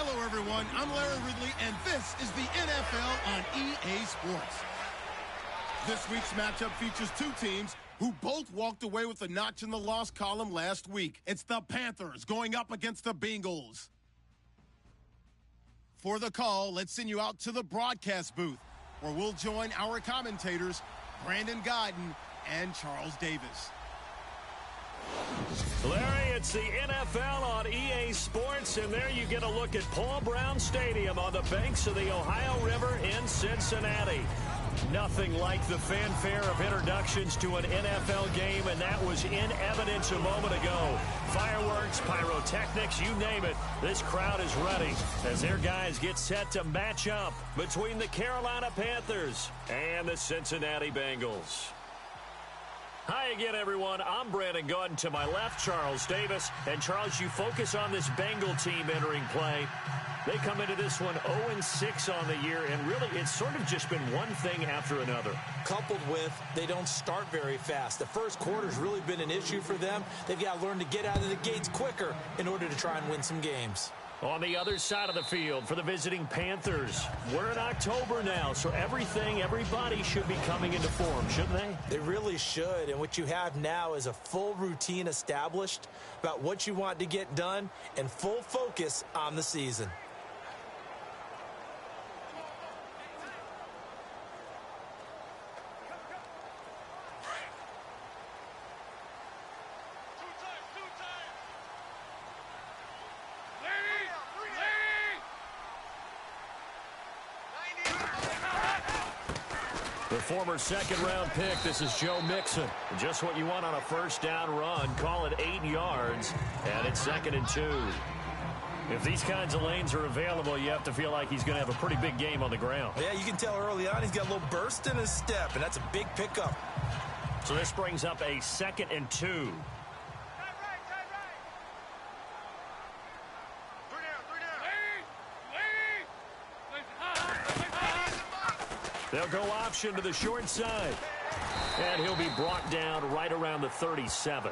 Hello, everyone. I'm Larry Ridley, and this is the NFL on EA Sports. This week's matchup features two teams who both walked away with a notch in the loss column last week. It's the Panthers going up against the Bengals. For the call, let's send you out to the broadcast booth, where we'll join our commentators, Brandon Godden and Charles Davis. Larry, it's the NFL on EA Sports, and there you get a look at Paul Brown Stadium on the banks of the Ohio River in Cincinnati. Nothing like the fanfare of introductions to an NFL game, and that was in evidence a moment ago. Fireworks, pyrotechnics, you name it. This crowd is ready as their guys get set to match up between the Carolina Panthers and the Cincinnati Bengals. Hi again, everyone. I'm Brandon Godden. To my left, Charles Davis. And, Charles, you focus on this Bengal team entering play. They come into this one 0-6 on the year, and really it's sort of just been one thing after another. Coupled with they don't start very fast. The first quarter's really been an issue for them. They've got to learn to get out of the gates quicker in order to try and win some games. On the other side of the field for the visiting Panthers, we're in October now, so everybody should be coming into form, shouldn't they? They really should, and what you have now is a full routine established about what you want to get done and full focus on the season. The former second-round pick, this is Joe Mixon. Just what you want on a first-down run. Call it 8 yards, and it's 2nd and 2. If these kinds of lanes are available, you have to feel like he's going to have a pretty big game on the ground. Yeah, you can tell early on he's got a little burst in his step, and that's a big pickup. So this brings up a 2nd and 2. They'll go option to the short side. And he'll be brought down right around the 37.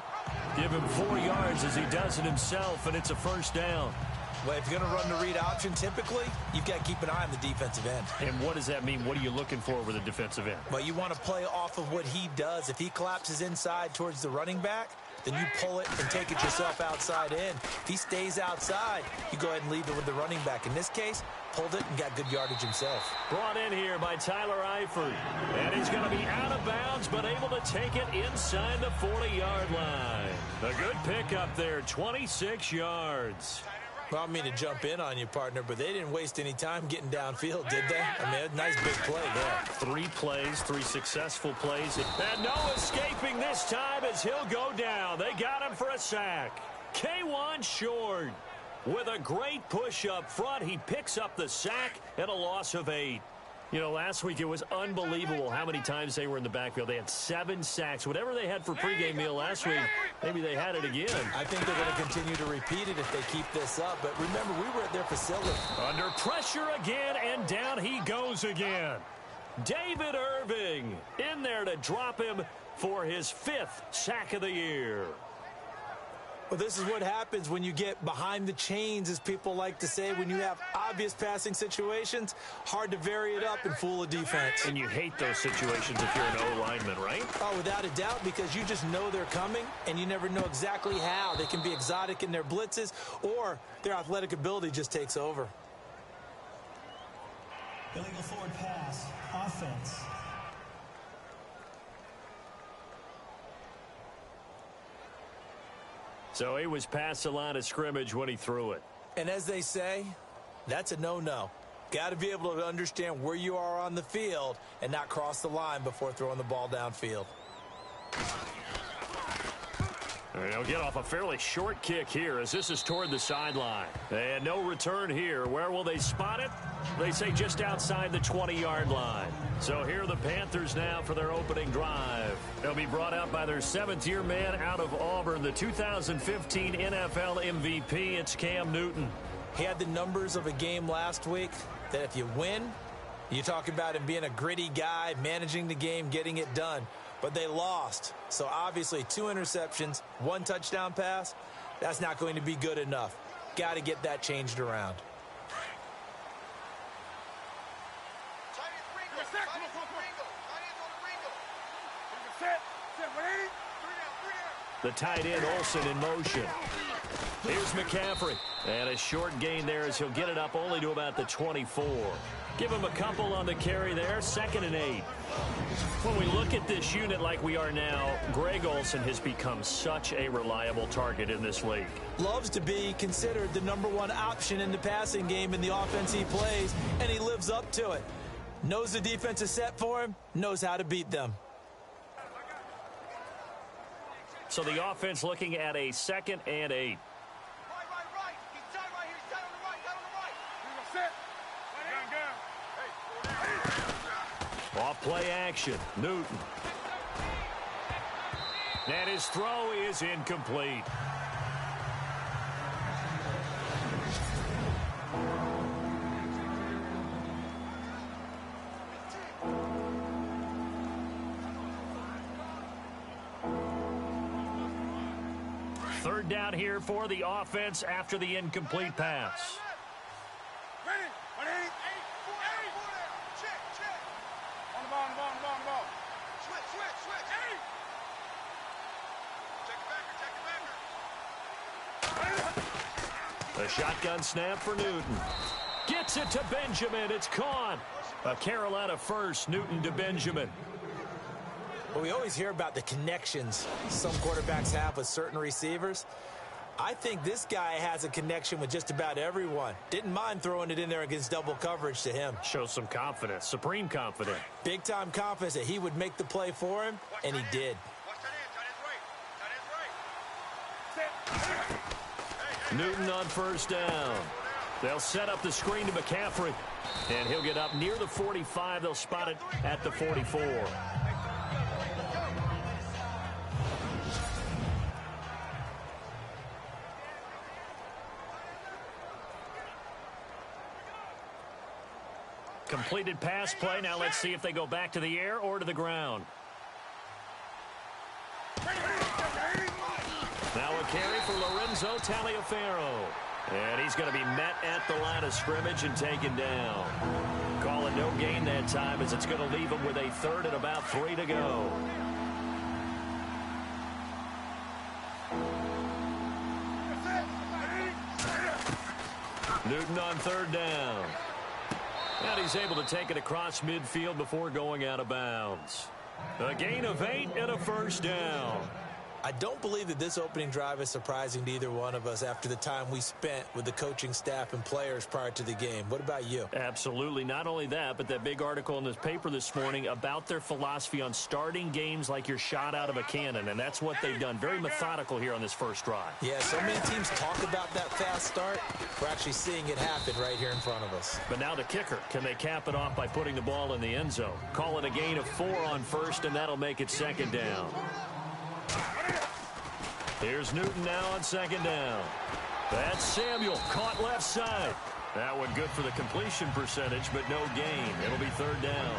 Give him 4 yards as he does it himself, and it's a first down. Well, if you're going to run the read option, typically, you've got to keep an eye on the defensive end. And what does that mean? What are you looking for with a defensive end? Well, you want to play off of what he does. If he collapses inside towards the running back, then you pull it and take it yourself outside in. If he stays outside, you go ahead and leave it with the running back. In this case, pulled it and got good yardage himself. Brought in here by Tyler Eifert. And he's going to be out of bounds, but able to take it inside the 40-yard line. A good pickup there, 26 yards. Well, I don't mean to jump in on you, partner, but they didn't waste any time getting downfield, did they? I mean, a nice big play there. 3 plays, 3 successful plays. And no escaping this time as he'll go down. They got him for a sack. K1 Short with a great push up front. He picks up the sack and a loss of 8. You know, last week it was unbelievable how many times they were in the backfield. They had 7 sacks. Whatever they had for pregame meal last week, maybe they had it again. I think they're going to continue to repeat it if they keep this up. But remember, we were at their facility. Under pressure again, and down he goes again. David Irving in there to drop him for his 5th sack of the year. Well, this is what happens when you get behind the chains, as people like to say. When you have obvious passing situations, hard to vary it up and fool a defense. And you hate those situations if you're an O-lineman, right? Oh, without a doubt, because you just know they're coming, and you never know exactly how. They can be exotic in their blitzes, or their athletic ability just takes over. Illegal forward pass, offense. So he was past the line of scrimmage when he threw it. And as they say, that's a no-no. Got to be able to understand where you are on the field and not cross the line before throwing the ball downfield. And he'll get off a fairly short kick here as this is toward the sideline. And no return here. Where will they spot it? They say just outside the 20-yard line. So here are the Panthers now for their opening drive. They'll be brought out by their 7th-year man out of Auburn, the 2015 NFL MVP. It's Cam Newton. He had the numbers of a game last week that if you win, you talk about him being a gritty guy, managing the game, getting it done. But they lost. So obviously 2 interceptions, 1 touchdown pass, that's not going to be good enough. Got to get that changed around. The tight end Olsen in motion. Here's McCaffrey. And a short gain there as he'll get it up only to about the 24. Give him a couple on the carry there. 2nd and 8. When we look at this unit like we are now, Greg Olsen has become such a reliable target in this league. Loves to be considered the #1 option in the passing game in the offense he plays, and he lives up to it. Knows the defense is set for him, knows how to beat them. So the offense looking at a 2nd and 8. Off play action. Newton. And his throw is incomplete. Third down here for the offense after the incomplete pass. A shotgun snap for Newton. Gets it to Benjamin. It's caught. A Carolina first. Newton to Benjamin. Well, we always hear about the connections some quarterbacks have with certain receivers. I think this guy has a connection with just about everyone. Didn't mind throwing it in there against double coverage to him. Shows some confidence. Supreme confidence. Big-time confidence that he would make the play for him, and he did. Newton on first down. They'll set up the screen to McCaffrey. And he'll get up near the 45. They'll spot it at the 44. Completed pass play. Now let's see if they go back to the air or to the ground. Now a carry for Lorenzo Taliaferro. And he's going to be met at the line of scrimmage and taken down. Call it no gain that time as it's going to leave him with a 3rd and about 3 to go. Newton on 3rd down. And he's able to take it across midfield before going out of bounds. A gain of 8 and a first down. I don't believe that this opening drive is surprising to either one of us after the time we spent with the coaching staff and players prior to the game. What about you? Absolutely. Not only that, but that big article in this paper this morning about their philosophy on starting games like you're shot out of a cannon, and that's what they've done. Very methodical here on this first drive. Yeah, so many teams talk about that fast start. We're actually seeing it happen right here in front of us. But now the kicker. Can they cap it off by putting the ball in the end zone? Call it a gain of 4 on first, and that'll make it 2nd down. Here's Newton now on 2nd down. That's Samuel, caught left side. That one good for the completion percentage, but no gain. It'll be 3rd down.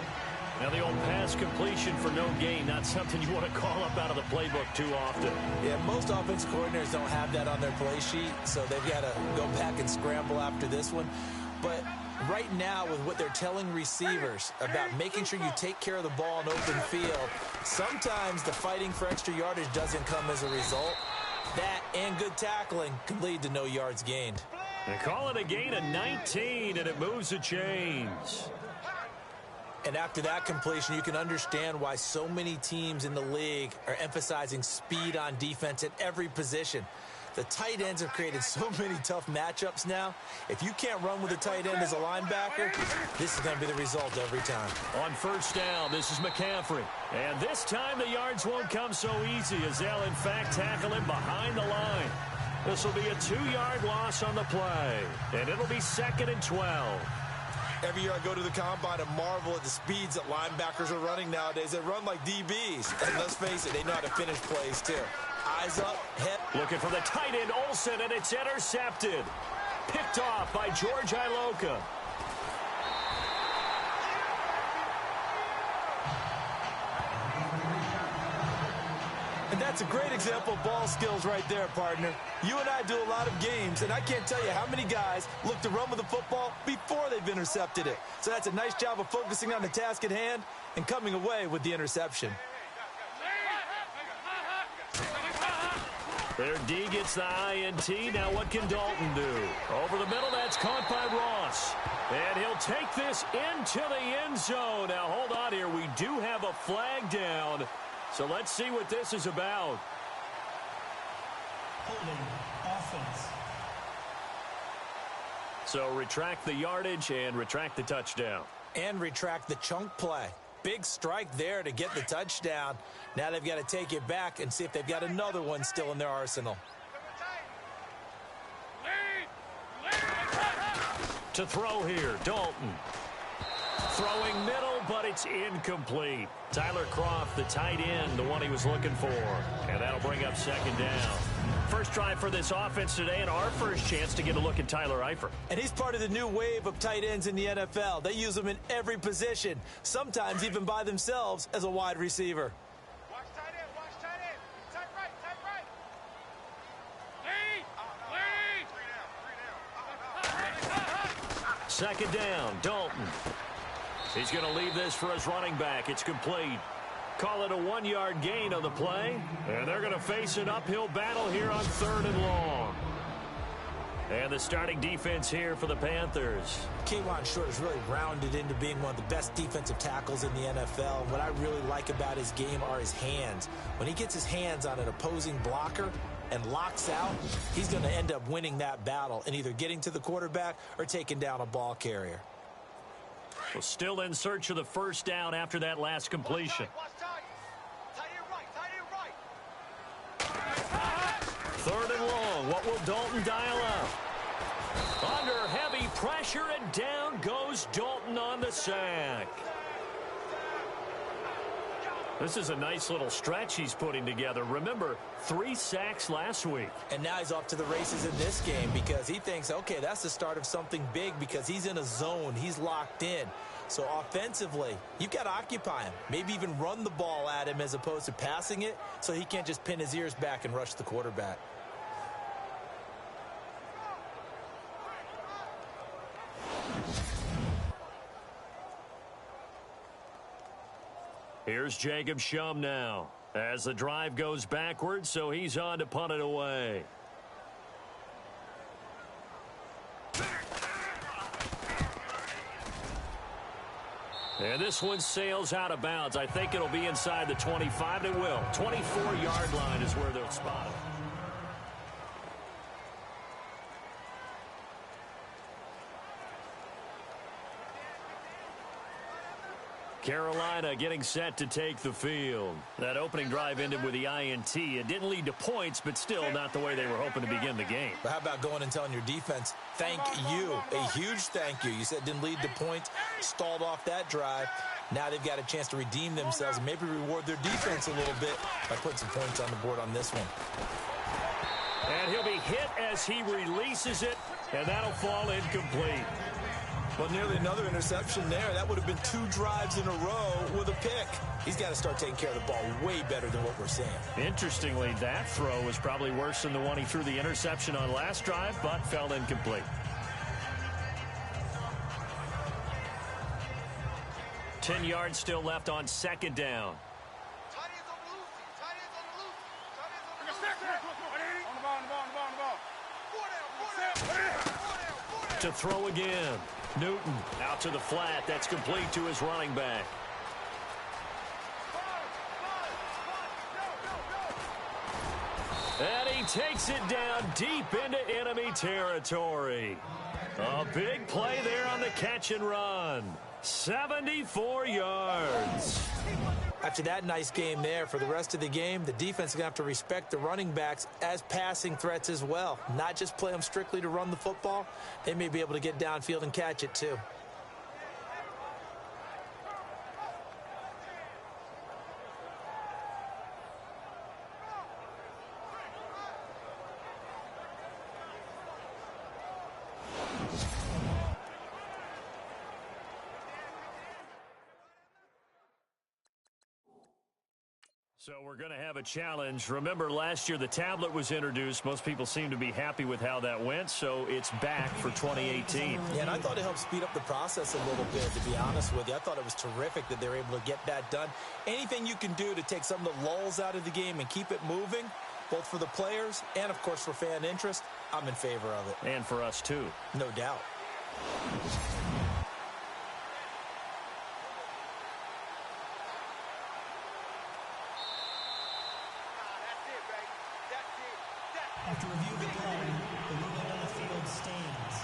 Now the old pass completion for no gain, not something you want to call up out of the playbook too often. Yeah, most offensive coordinators don't have that on their play sheet, so they've got to go back and scramble after this one. But right now, with what they're telling receivers about making sure you take care of the ball in open field, sometimes the fighting for extra yardage doesn't come as a result. That and good tackling can lead to no yards gained. They call it a gain of 19, and it moves the chains. And after that completion, you can understand why so many teams in the league are emphasizing speed on defense at every position. The tight ends have created so many tough matchups now. If you can't run with a tight end as a linebacker, this is going to be the result every time. On first down, this is McCaffrey. And this time the yards won't come so easy as they'll, in fact, tackle him behind the line. This will be a 2-yard loss on the play. And it'll be 2nd and 12. Every year I go to the combine and marvel at the speeds that linebackers are running nowadays. They run like DBs. And let's face it, they know how to finish plays too. Eyes up, head. Looking for the tight end, Olsen, and it's intercepted. Picked off by George Iloka. And that's a great example of ball skills right there, partner. You and I do a lot of games, and I can't tell you how many guys look to run with the football before they've intercepted it. So that's a nice job of focusing on the task at hand and coming away with the interception. Their D gets the INT. Now what can Dalton do? Over the middle, that's caught by Ross. And he'll take this into the end zone. Now hold on here. We do have a flag down. So let's see what this is about. Holding offense. So retract the yardage and retract the touchdown. And retract the chunk play. Big strike there to get the touchdown. Now they've got to take it back and see if they've got another one still in their arsenal. To throw here, Dalton. Throwing middle, but it's incomplete. Tyler Croft, the tight end, the one he was looking for. And that'll bring up second down. First drive for this offense today, and our first chance to get a look at Tyler Eifert. And he's part of the new wave of tight ends in the NFL. They use them in every position, sometimes even by themselves as a wide receiver. Watch tight end, watch tight end. Tight right, tight right. Lead! Second down, Dalton. He's going to leave this for his running back. It's complete. Call it a 1-yard gain on the play. And they're going to face an uphill battle here on 3rd and long. And the starting defense here for the Panthers. K'Wan Short has really rounded into being one of the best defensive tackles in the NFL. And what I really like about his game are his hands. When he gets his hands on an opposing blocker and locks out, he's going to end up winning that battle and either getting to the quarterback or taking down a ball carrier. Well, still in search of the first down after that last completion. Third and long. What will Dalton dial up? Under heavy pressure, and down goes Dalton on the sack. This is a nice little stretch he's putting together. Remember, 3 sacks last week. And now he's off to the races in this game because he thinks, okay, that's the start of something big because he's in a zone. He's locked in. So offensively, you've got to occupy him. Maybe even run the ball at him as opposed to passing it so he can't just pin his ears back and rush the quarterback. Here's Jacob Shum now as the drive goes backwards, so he's on to punt it away. And this one sails out of bounds. I think it'll be inside the 25. It will. 24-yard line is where they'll spot it. Carolina getting set to take the field. That opening drive ended with the INT. It didn't lead to points, but still not the way they were hoping to begin the game. But how about going and telling your defense, thank you, a huge thank you. You said it didn't lead to points, stalled off that drive. Now they've got a chance to redeem themselves and maybe reward their defense a little bit by putting some points on the board on this one. And he'll be hit as he releases it, and that'll fall incomplete. Well, nearly another interception there. That would have been 2 drives in a row with a pick. He's got to start taking care of the ball way better than what we're seeing. Interestingly, that throw was probably worse than the one he threw the interception on last drive, but fell incomplete. 10 yards still left on second down. To throw again. Newton out to the flat. That's complete to his running back. And he takes it down deep into enemy territory. A big play there on the catch and run. 74 yards. After that nice game there, for the rest of the game, the defense is going to have to respect the running backs as passing threats as well. Not just play them strictly to run the football. They may be able to get downfield and catch it too. So we're going to have a challenge. Remember, last year the tablet was introduced. Most people seem to be happy with how that went, so it's back for 2018. Yeah, and I thought it helped speed up the process a little bit, to be honest with you. I thought it was terrific that they were able to get that done. Anything you can do to take some of the lulls out of the game and keep it moving, both for the players and, of course, for fan interest. I'm in favor of it. And for us, too. No doubt. After review of the play, the ruling on the field stands.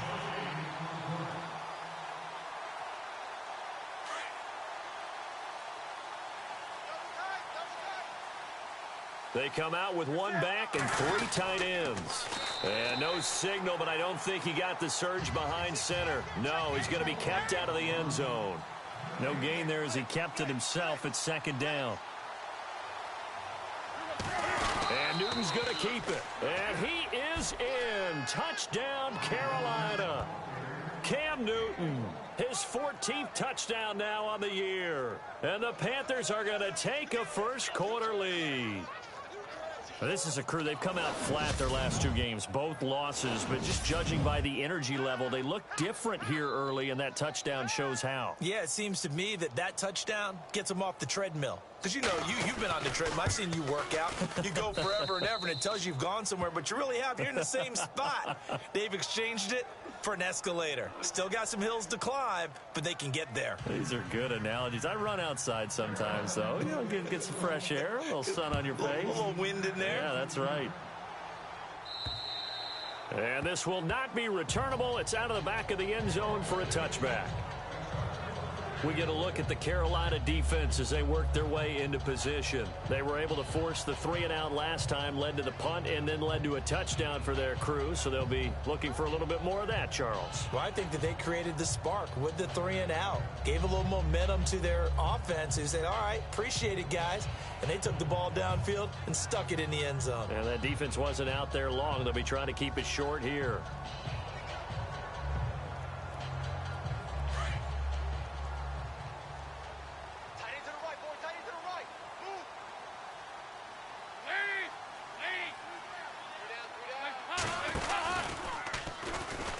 They come out with one back and 3 tight ends. And no signal, but I don't think he got the surge behind center. No, he's going to be kept out of the end zone. No gain there as he kept it himself at 2nd down. And Newton's going to keep it. And he is in. Touchdown, Carolina. Cam Newton, his 14th touchdown now on the year. And the Panthers are going to take a first-quarter lead. This is a crew. They've come out flat their last 2 games, both losses, but just judging by the energy level, they look different here early, and that touchdown shows how. Yeah, it seems to me that touchdown gets them off the treadmill. Because, you know, you've been on the treadmill. I've seen you work out. You go forever and ever, and it tells you you've gone somewhere, but you really have. You're in the same spot. They've exchanged it for an escalator. Still got some hills to climb, but they can get there. These are good analogies. I run outside sometimes, though. You know, get some fresh air, a little sun on your face. A little wind in there. Yeah, that's right. And this will not be returnable. It's out of the back of the end zone for a touchback. We get a look at the Carolina defense as they work their way into position. They were able to force the 3-and-out last time, led to the punt, and then led to a touchdown for their crew. So they'll be looking for a little bit more of that, Charles. Well, I think that they created the spark with the 3-and-out. Gave a little momentum to their offense. They said, all right, appreciate it, guys. And they took the ball downfield and stuck it in the end zone. And that defense wasn't out there long. They'll be trying to keep it short here.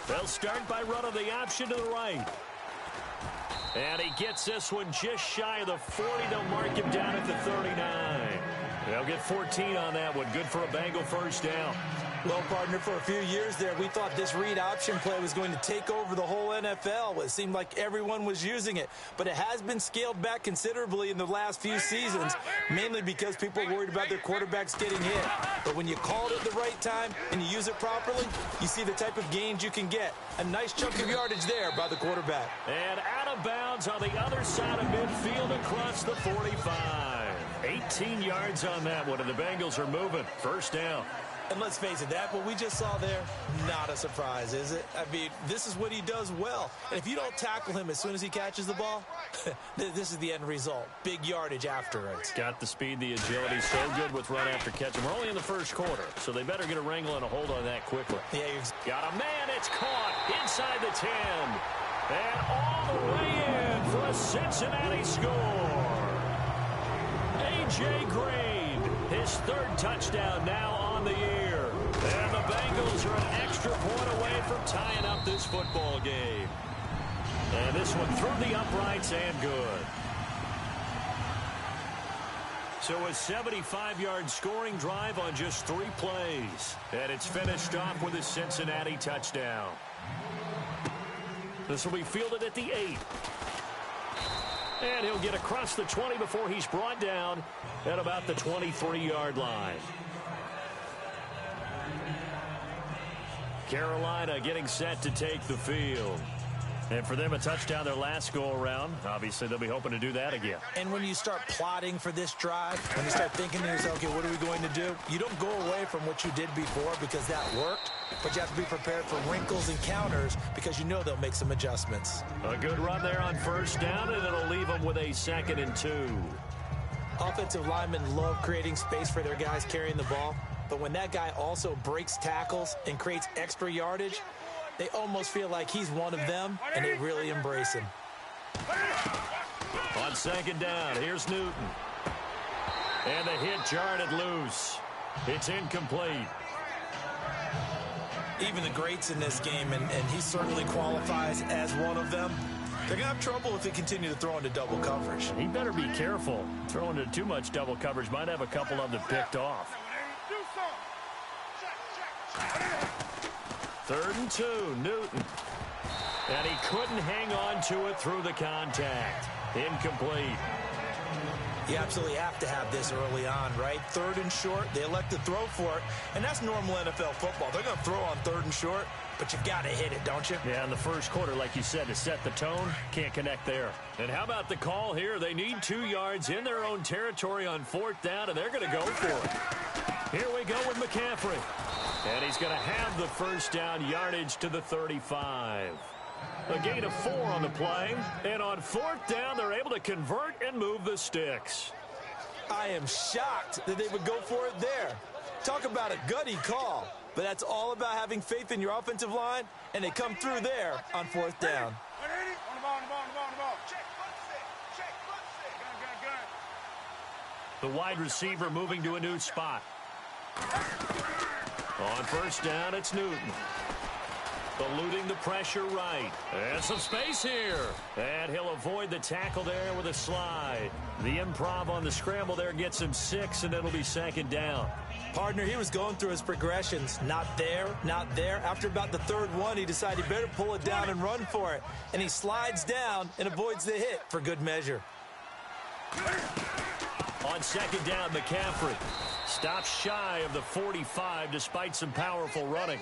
They'll start by running the option to the right. And he gets this one just shy of the 40. They'll mark him down at the 39. They'll get 14 on that one. Good for a Bengal first down. Well, partner, for a few years there, we thought this read option play was going to take over the whole NFL. It seemed like everyone was using it. But it has been scaled back considerably in the last few seasons, mainly because people are worried about their quarterbacks getting hit. But when you call it at the right time and you use it properly, you see the type of gains you can get. A nice chunk of yardage there by the quarterback. And out of bounds on the other side of midfield across the 45. 18 yards on that one, and the Bengals are moving. First down. And let's face it, that what we just saw there, not a surprise, is it? I mean, this is what he does well. And if you don't tackle him as soon as he catches the ball, this is the end result. Big yardage afterwards. Got the speed, the agility, so good with run after catch. And we're only in the first quarter, so they better get a wrangle and a hold on that quickly. Yeah, got a man, it's caught inside the 10. And all the way in for a Cincinnati score. A.J. Green, his 3rd touchdown now on the year. And the Bengals are an extra point away from tying up this football game. And this one through the uprights and good. So a 75-yard scoring drive on just 3 plays. And it's finished off with a Cincinnati touchdown. This will be fielded at the 8. And he'll get across the 20 before he's brought down at about the 23-yard line. Carolina getting set to take the field. And for them, a touchdown their last go-around. Obviously, they'll be hoping to do that again. And when you start plotting for this drive, when you start thinking to yourself, okay, what are we going to do? You don't go away from what you did before because that worked, but you have to be prepared for wrinkles and counters because you know they'll make some adjustments. A good run there on first down, and it'll leave them with a 2nd and 2. Offensive linemen love creating space for their guys carrying the ball, but when that guy also breaks tackles and creates extra yardage, they almost feel like he's one of them, and they really embrace him. On 2nd down, here's Newton. And the hit jarred it loose. It's incomplete. Even the greats in this game, and he certainly qualifies as one of them, they're going to have trouble if they continue to throw into double coverage. He better be careful. Throwing into too much double coverage might have a couple of them picked off. 3rd and 2, Newton. And he couldn't hang on to it through the contact. Incomplete. You absolutely have to have this early on, right? 3rd and short, they elect to throw for it, and that's normal NFL football. They're going to throw on 3rd and short, but you've got to hit it, don't you? Yeah, in the first quarter, like you said, to set the tone, can't connect there. And how about the call here? They need 2 yards in their own territory on 4th down, and they're going to go for it. Here we go with McCaffrey. And he's going to have the first down yardage to the 35. A gain of 4 on the play, and on 4th down, they're able to convert and move the sticks. I am shocked that they would go for it there. Talk about a gutty call, but that's all about having faith in your offensive line, and they come through there on 4th down. On the ball, on the ball, on the ball, on the ball. Check, foot set. Check, foot set. Gun. The wide receiver moving to a new spot. On 1st down, it's Newton. Eluding the pressure right. And some space here. And he'll avoid the tackle there with a slide. The improv on the scramble there gets him 6, and it'll be 2nd down. Partner, he was going through his progressions. Not there, not there. After about the 3rd one, he decided he better pull it down and run for it. And he slides down and avoids the hit for good measure. On 2nd down, McCaffrey stops shy of the 45 despite some powerful running.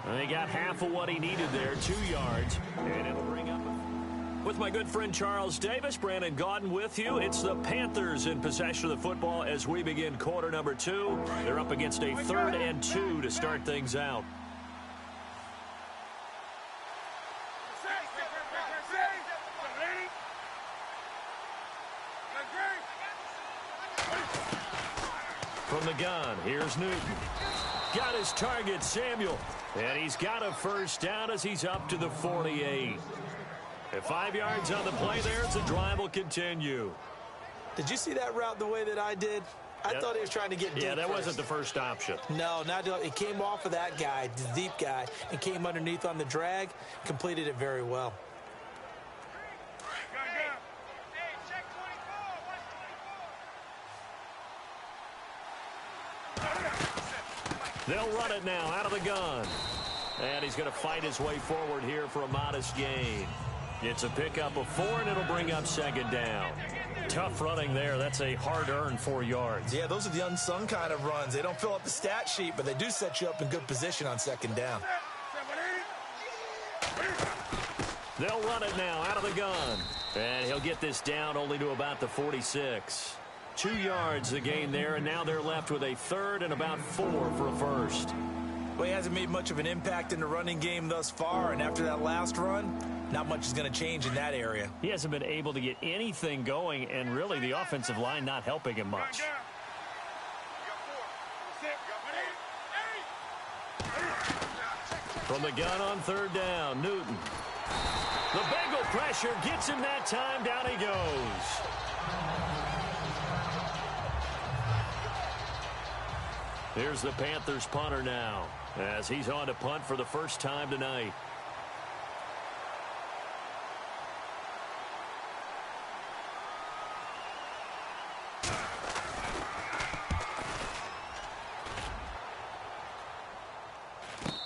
And he got half of what he needed there, 2 yards, and it'll bring up. With my good friend Charles Davis, Brandon Gaudin with you. It's the Panthers in possession of the football as we begin quarter number 2. They're up against a 3rd and 2 to start things out. From the gun, here's Newton. Got his target, Samuel. And he's got a first down as he's up to the 48. At 5 yards on the play there, the drive will continue. Did you see that route the way that I did? I thought he was trying to get deep. Yeah, that first. wasn't the first option. No, not it came off of that guy, the deep guy, and came underneath on the drag, completed it very well. Hey, check 24. They'll run it now out of the gun. And he's going to fight his way forward here for a modest gain. It's a pickup of 4, and it'll bring up 2nd down. Tough running there. That's a hard-earned 4 yards. Yeah, those are the unsung kind of runs. They don't fill up the stat sheet, but they do set you up in good position on 2nd down. They'll run it now out of the gun. And he'll get this down only to about the 46. 2 yards the gain there, and now they're left with a 3rd and about 4 for a first. Well, he hasn't made much of an impact in the running game thus far, and after that last run, not much is going to change in that area. He hasn't been able to get anything going, and really the offensive line not helping him much. From the gun on 3rd down, Newton. The Bengal pressure gets him that time. Down he goes. Here's the Panthers punter now, as he's on to punt for the first time tonight.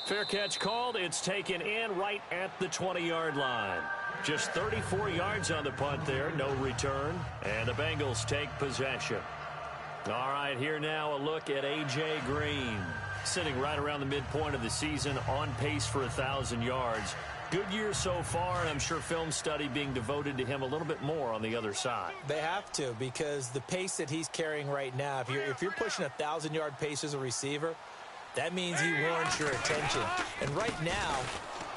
Fair catch called. It's taken in right at the 20-yard line. Just 34 yards on the punt there. No return. And the Bengals take possession. All right, here now a look at A.J. Green. Sitting right around the midpoint of the season, on pace for 1,000 yards. Good year so far, and I'm sure film study being devoted to him a little bit more on the other side. They have to, because the pace that he's carrying right now, if you're pushing 1,000-yard pace as a receiver, that means he warrants your attention. And right now,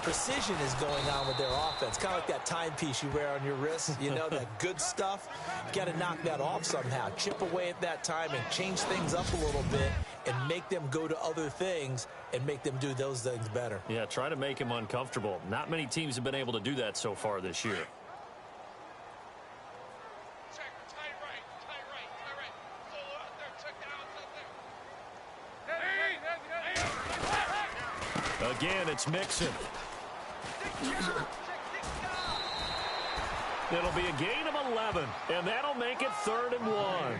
precision is going on with their offense. Kind of like that timepiece you wear on your wrist. You know, that good stuff. You got to knock that off somehow. Chip away at that time and change things up a little bit and make them go to other things and make them do those things better. Yeah, try to make him uncomfortable. Not many teams have been able to do that so far this year. Again, it's Mixon. It'll be a gain of 11, and that'll make it 3rd and 1.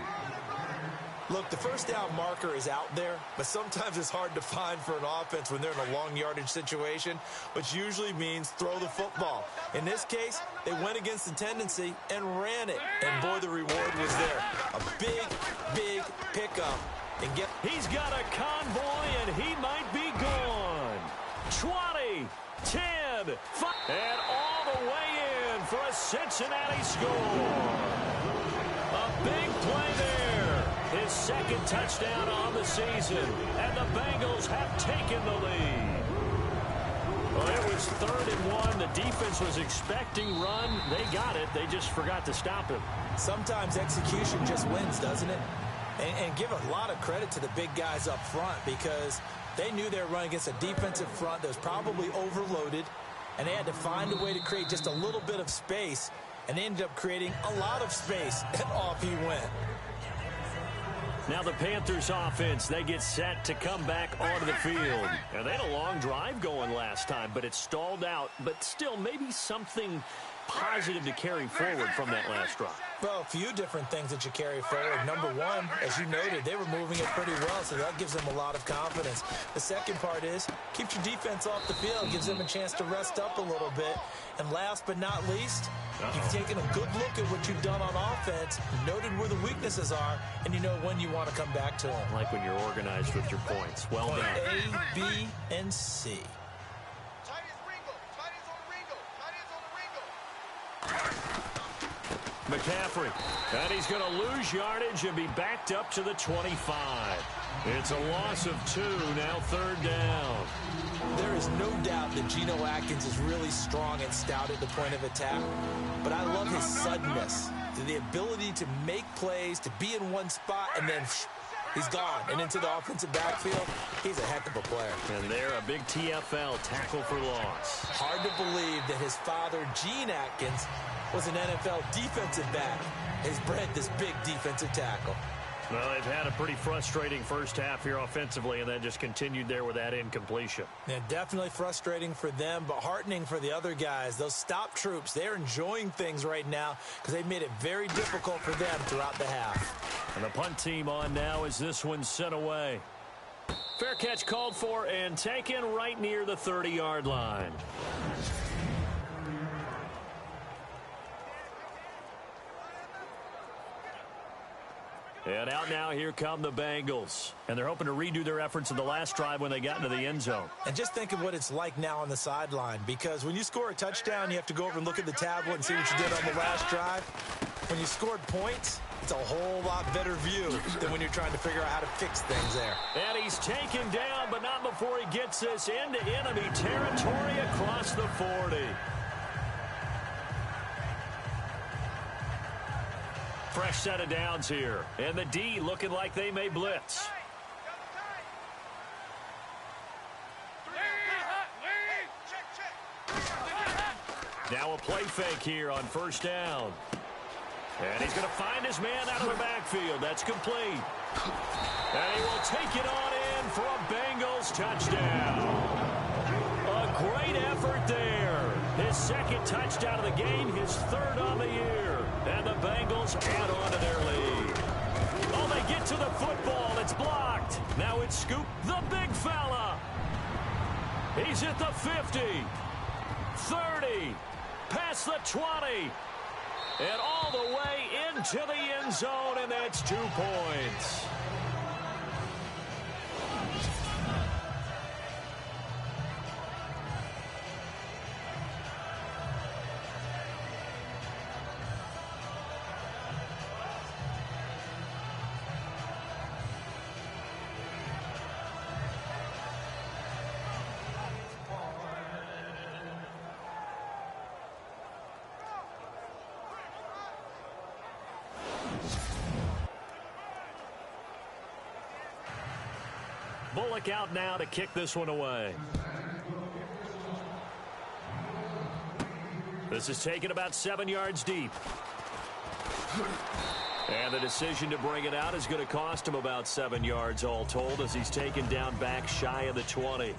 Look, the first down marker is out there, but sometimes it's hard to find for an offense when they're in a long yardage situation, which usually means throw the football. In this case, they went against the tendency and ran it. And boy, the reward was there. A big, big pickup. And he's got a convoy, and he might be gone. 20, 10, 5, and all the way in for a Cincinnati score. A big play there. His second touchdown on the season, and the Bengals have taken the lead. Well, it was 3rd and 1. The defense was expecting run. They got it. They just forgot to stop him. Sometimes execution just wins, doesn't it? And give a lot of credit to the big guys up front because they knew they were running against a defensive front that was probably overloaded, and they had to find a way to create just a little bit of space, and they ended up creating a lot of space, and off he went. Now the Panthers offense, they get set to come back onto the field. And they had a long drive going last time, but it stalled out. But still, maybe something positive to carry forward from that last drive. Well, a few different things that you carry forward. Number one, as you noted, they were moving it pretty well, so that gives them a lot of confidence. The second part is, keeps your defense off the field, gives them a chance to rest up a little bit. And last but not least, you've taken a good look at what you've done on offense, noted where the weaknesses are, and you know when you want to come back to them. Like when you're organized with your points. Well done. A, B, and C. McCaffrey, and he's going to lose yardage and be backed up to the 25. It's a loss of 2, now 3rd down. There is no doubt that Geno Atkins is really strong and stout at the point of attack, but I love his suddenness, the ability to make plays, to be in one spot, and then he's gone. And into the offensive backfield, he's a heck of a player. And there, a big TFL, tackle for loss. Hard to believe that his father, Gene Atkins, was an NFL defensive back. Has bred this big defensive tackle. Well, they've had a pretty frustrating first half here offensively, and then just continued there with that incompletion. Yeah, definitely frustrating for them, but heartening for the other guys. Those stop troops, they're enjoying things right now because they've made it very difficult for them throughout the half. And the punt team on now as this one's sent away. Fair catch called for and taken right near the 30-yard line. And out now, here come the Bengals. And they're hoping to redo their efforts in the last drive when they got into the end zone. And just think of what it's like now on the sideline, because when you score a touchdown, you have to go over and look at the tablet and see what you did on the last drive. When you scored points, it's a whole lot better view than when you're trying to figure out how to fix things there. And he's taken down, but not before he gets this into enemy territory across the 40. Fresh set of downs here. And the D looking like they may blitz. Now a play fake here on first down. And he's going to find his man out of the backfield. That's complete. And he will take it on in for a Bengals touchdown. A great effort there. His second touchdown of the game, his 3rd on the year. And the Bengals add on to their lead. Oh, they get to the football. It's blocked. Now it's Scoop, the big fella. He's at the 50, 30, past the 20, and all the way into the end zone, and that's 2 points. Bullock out now to kick this one away. This is taken about 7 yards deep. And the decision to bring it out is going to cost him about 7 yards all told as he's taken down back shy of the 20.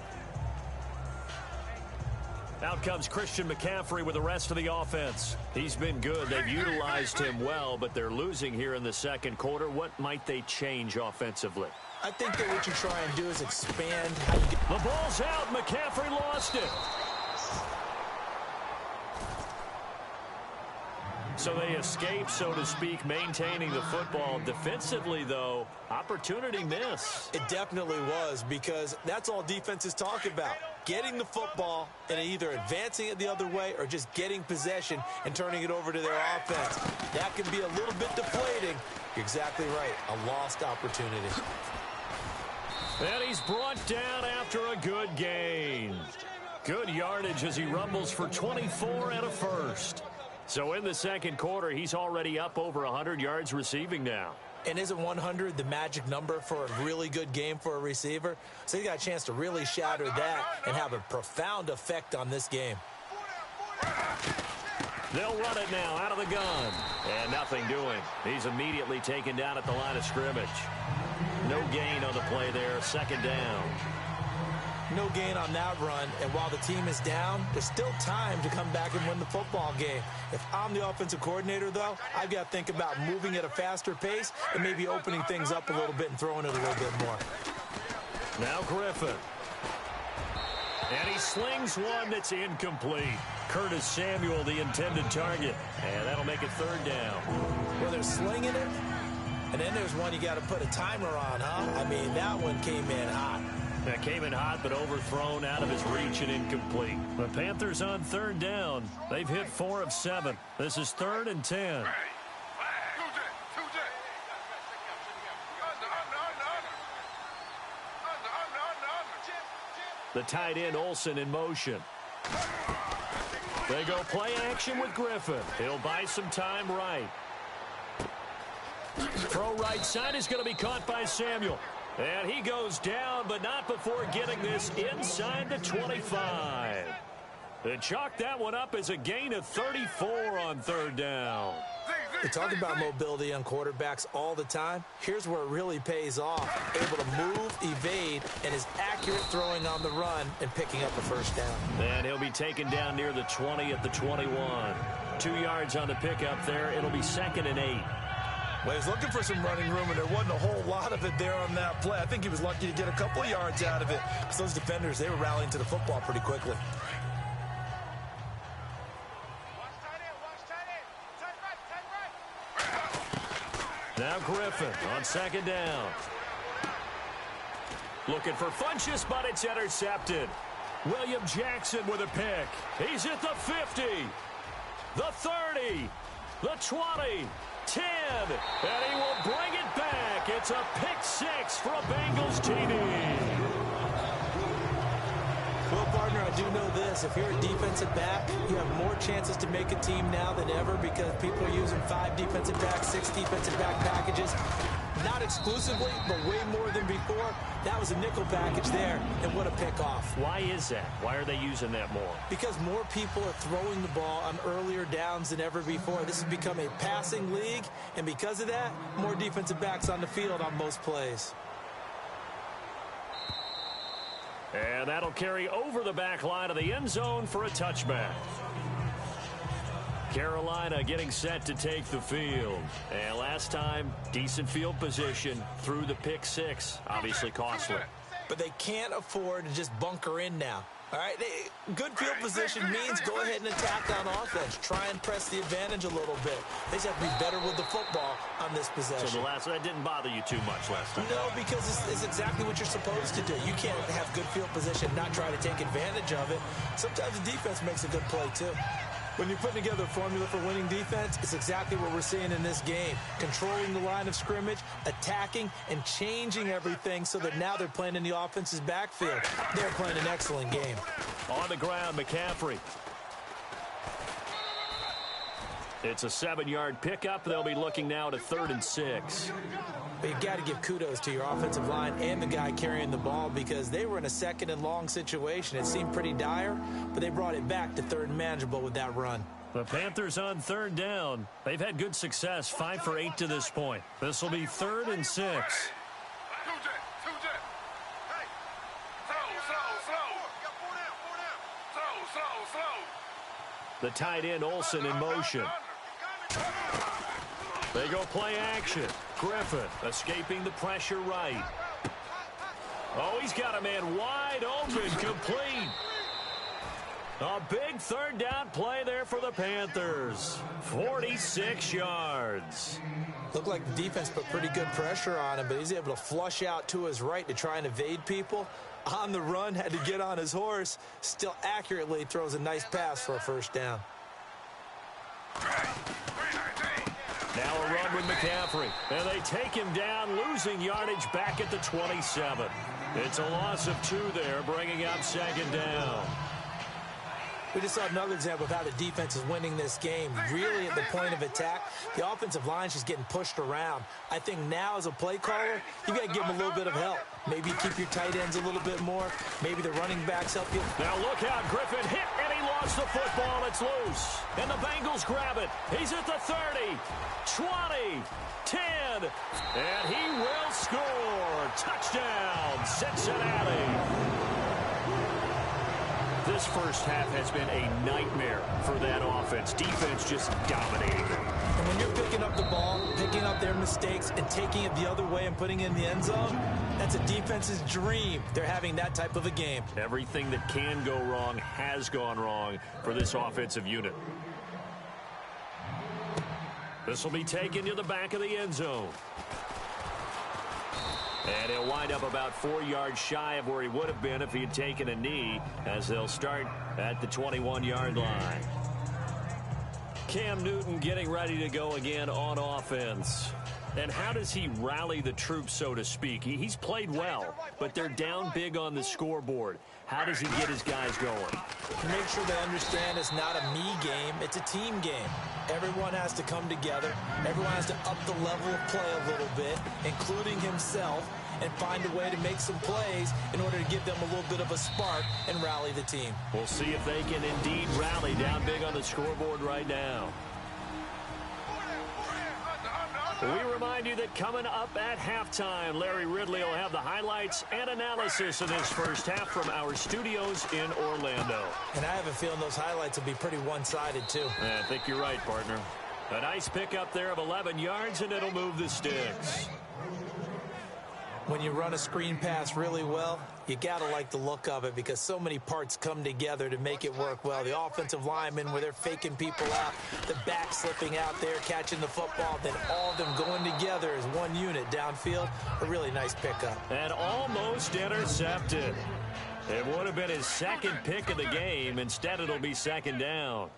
Out comes Christian McCaffrey with the rest of the offense. He's been good. They've utilized him well, but they're losing here in the second quarter. What might they change offensively? I think that what you try and do is expand how you get. The ball's out. McCaffrey lost it. So they escape, so to speak, maintaining the football. Defensively, though, opportunity miss. It definitely was, because that's all defenses talk about. Getting the football and either advancing it the other way or just getting possession and turning it over to their offense. That can be a little bit deflating. You're exactly right. A lost opportunity. And he's brought down after a good gain. Good yardage as he rumbles for 24 and a first. So in the second quarter, he's already up over 100 yards receiving now. And isn't 100 the magic number for a really good game for a receiver? So he got a chance to really shatter that and have a profound effect on this game. They'll run it now out of the gun. And nothing doing. He's immediately taken down at the line of scrimmage. No gain on the play there. Second down. No gain on that run, and while the team is down, there's still time to come back and win the football game. If I'm the offensive coordinator, though, I've got to think about moving at a faster pace and maybe opening things up a little bit and throwing it a little bit more. Now Griffin. And he slings one that's incomplete. Curtis Samuel, the intended target. And that'll make it third down. Well, they're slinging it, and then there's one you got to put a timer on, huh? I mean, that one came in hot. That came in hot, but overthrown out of his reach and incomplete. The Panthers on third down. They've hit 4 of 7. This is 3rd and 10. The tight end Olsen in motion. They go play action with Griffin. He'll buy some time right. Throw right side is going to be caught by Samuel. And he goes down, but not before getting this inside the 25. They chalk that one up as a gain of 34 on third down. We talk about mobility on quarterbacks all the time. Here's where it really pays off. Able to move, evade, and is accurate throwing on the run and picking up a first down. And he'll be taken down near the 20 at the 21. 2 yards on the pickup there. It'll be 2nd and 8. Well, he was looking for some running room, and there wasn't a whole lot of it there on that play. I think he was lucky to get a couple of yards out of it. Because those defenders, they were rallying to the football pretty quickly. Now Griffin on 2nd down. Looking for Funchess, but it's intercepted. William Jackson with a pick. He's at the 50, the 30, the 20. 10, and he will bring it back. It's a pick 6 for a Bengals TD. Well, partner, I do know this. If you're a defensive back, you have more chances to make a team now than ever because people are using 5 defensive backs, 6 defensive back packages. Not exclusively, but way more than before. That was a nickel package there, and what a pick-off. Why is that? Why are they using that more? Because more people are throwing the ball on earlier downs than ever before. This has become a passing league, and because of that, more defensive backs on the field on most plays. And that'll carry over the back line of the end zone for a touchback. Carolina getting set to take the field. And last time, decent field position through the pick 6. Obviously costly. But they can't afford to just bunker in now. All right, good field position means go ahead and attack on offense. Try and press the advantage a little bit. They just have to be better with the football on this possession. So that didn't bother you too much last time? No, because it's exactly what you're supposed to do. You can't have good field position and not try to take advantage of it. Sometimes the defense makes a good play, too. When you're putting together a formula for winning defense, it's exactly what we're seeing in this game. Controlling the line of scrimmage, attacking, and changing everything so that now they're playing in the offense's backfield. They're playing an excellent game. On the ground, McCaffrey. It's a 7-yard pickup. They'll be looking now to 3rd and 6. But you've got to give kudos to your offensive line and the guy carrying the ball because they were in a 2nd and long situation. It seemed pretty dire, but they brought it back to 3rd and manageable with that run. The Panthers on 3rd down. They've had good success, 5 for 8 to this point. This will be 3rd and 6. The tight end Olsen in motion. They go play action. Griffith escaping the pressure right. Oh, he's got a man wide open, complete. A big third down play there for the Panthers. 46 yards. Looked like the defense put pretty good pressure on him, but he's able to flush out to his right to try and evade people. On the run, had to get on his horse. Still accurately throws a nice pass for a first down. Now a run with McCaffrey. And they take him down, losing yardage back at the 27. It's a loss of 2 there, bringing up second down. We just saw another example of how the defense is winning this game. Really at the point of attack, the offensive line's just getting pushed around. I think now as a play caller, you got to give them a little bit of help. Maybe keep your tight ends a little bit more. Maybe the running backs help you. Now look out, Griffin hit, and he lost the football. It's loose. And the Bengals grab it. He's at the 30, 20, 10, and he will score. Touchdown, Cincinnati. This first half has been a nightmare for that offense. Defense just dominating them. And when you're picking up the ball, picking up their mistakes, and taking it the other way and putting it in the end zone, that's a defense's dream. They're having that type of a game. Everything that can go wrong has gone wrong for this offensive unit. This will be taken to the back of the end zone. And he'll wind up about 4 yards shy of where he would have been if he had taken a knee, as they'll start at the 21-yard line. Cam Newton getting ready to go again on offense. And how does he rally the troops, so to speak? He's played well, but they're down big on the scoreboard. How does he get his guys going? Make sure they understand it's not a me game, it's a team game. Everyone has to come together. Everyone has to up the level of play a little bit, including himself, and find a way to make some plays in order to give them a little bit of a spark and rally the team. We'll see if they can indeed rally down big on the scoreboard right now. We remind you that coming up at halftime, Larry Ridley will have the highlights and analysis of this first half from our studios in Orlando. And I have a feeling those highlights will be pretty one-sided, too. I think you're right, partner. A nice pickup there of 11 yards, and it'll move the sticks. When you run a screen pass really well, you got to like the look of it because so many parts come together to make it work well. The offensive linemen, where they're faking people out, the back slipping out there, catching the football, then all of them going together as one unit downfield. A really nice pickup. And almost intercepted. It would have been his second pick of the game. Instead, it'll be second down.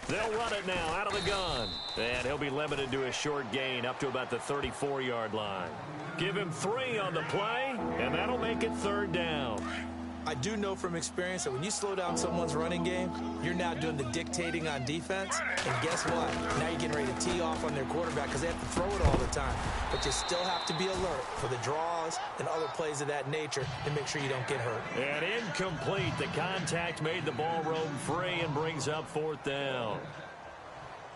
They'll run it now out of the gun. And he'll be limited to a short gain up to about the 34-yard line. Give him 3 on the play, and that'll make it third down. I do know from experience that when you slow down someone's running game, you're now doing the dictating on defense. And guess what? Now you're getting ready to tee off on their quarterback because they have to throw it all the time. But you still have to be alert for the draws and other plays of that nature to make sure you don't get hurt. And incomplete. The contact made the ball roam free and brings up fourth down.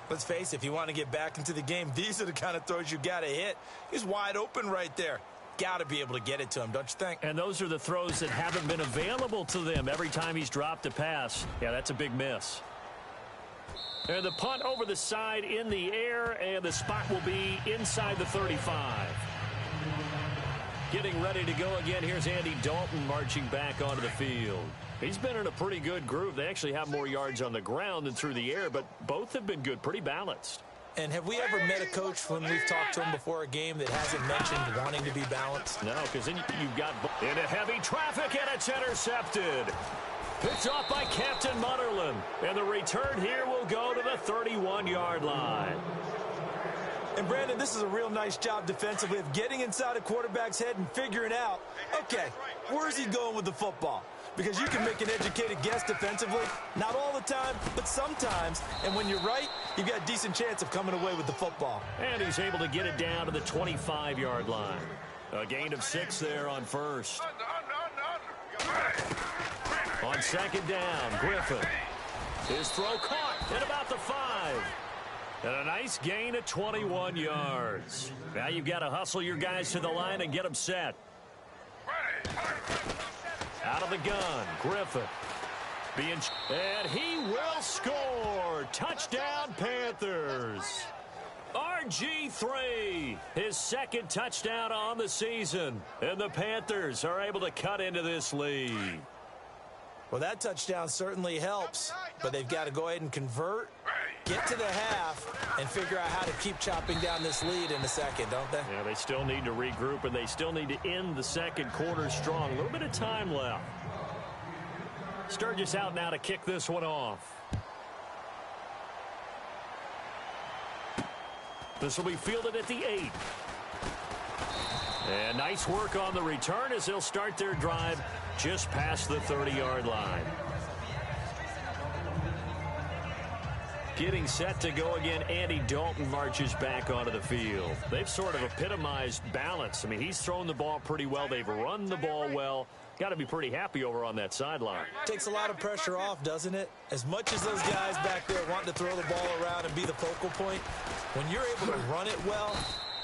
Let's face it, if you want to get back into the game, these are the kind of throws you got to hit. He's wide open right there. Got to be able to get it to him, don't you think? And those are the throws that haven't been available to them every time he's dropped a pass. Yeah, that's a big miss. And the punt over the side in the air, and the spot will be inside the 35. Getting ready to go again. Here's Andy Dalton marching back onto the field. He's been in a pretty good groove. They actually have more yards on the ground than through the air, but both have been good, pretty balanced. And have we ever met a coach when we've talked to him before a game that hasn't mentioned wanting to be balanced? No, because then you've got into heavy traffic, and it's intercepted. Picked off by Captain Mutterland. And the return here will go to the 31-yard line. And, Brandon, this is a real nice job defensively of getting inside a quarterback's head and figuring out, okay, where's he going with the football? Because you can make an educated guess defensively, not all the time, but sometimes. And when you're right, you've got a decent chance of coming away with the football. And he's able to get it down to the 25-yard line. A gain of 6 there on first. On second down, Griffin. His throw caught at about the 5. And a nice gain of 21 yards. Now you've got to hustle your guys to the line and get them set. of the gun. Griffin. And he will score. Touchdown, Panthers. RG3, his second touchdown on the season. And the Panthers are able to cut into this lead. Well, that touchdown certainly helps, but they've got to go ahead and convert, get to the half, and figure out how to keep chopping down this lead in the second, don't they? Yeah, they still need to regroup, and they still need to end the second quarter strong. A little bit of time left. Sturgis out now to kick this one off. This will be fielded at the 8. And nice work on the return as they'll start their drive just past the 30-yard line. Getting set to go again, Andy Dalton marches back onto the field. They've sort of epitomized balance. I mean, he's thrown the ball pretty well. They've run the ball well. Got to be pretty happy over on that sideline. Takes a lot of pressure off, doesn't it? As much as those guys back there want to throw the ball around and be the focal point, when you're able to run it well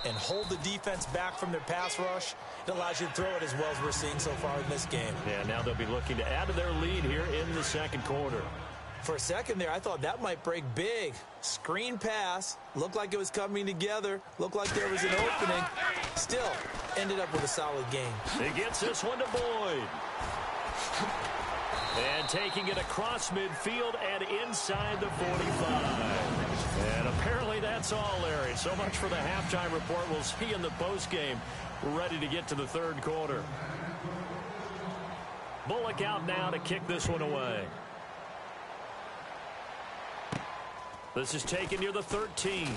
and hold the defense back from their pass rush, it allows you to throw it as well as we're seeing so far in this game. Yeah, now they'll be looking to add to their lead here in the second quarter. For a second there, I thought that might break big. Screen pass, looked like it was coming together, looked like there was an opening. Still, ended up with a solid game. He gets this one to Boyd. And taking it across midfield and inside the 45. And apparently that's all, Larry. So much for the halftime report. We'll see in the postgame. We're ready to get to the third quarter. Bullock out now to kick this one away. This is taken near the 13.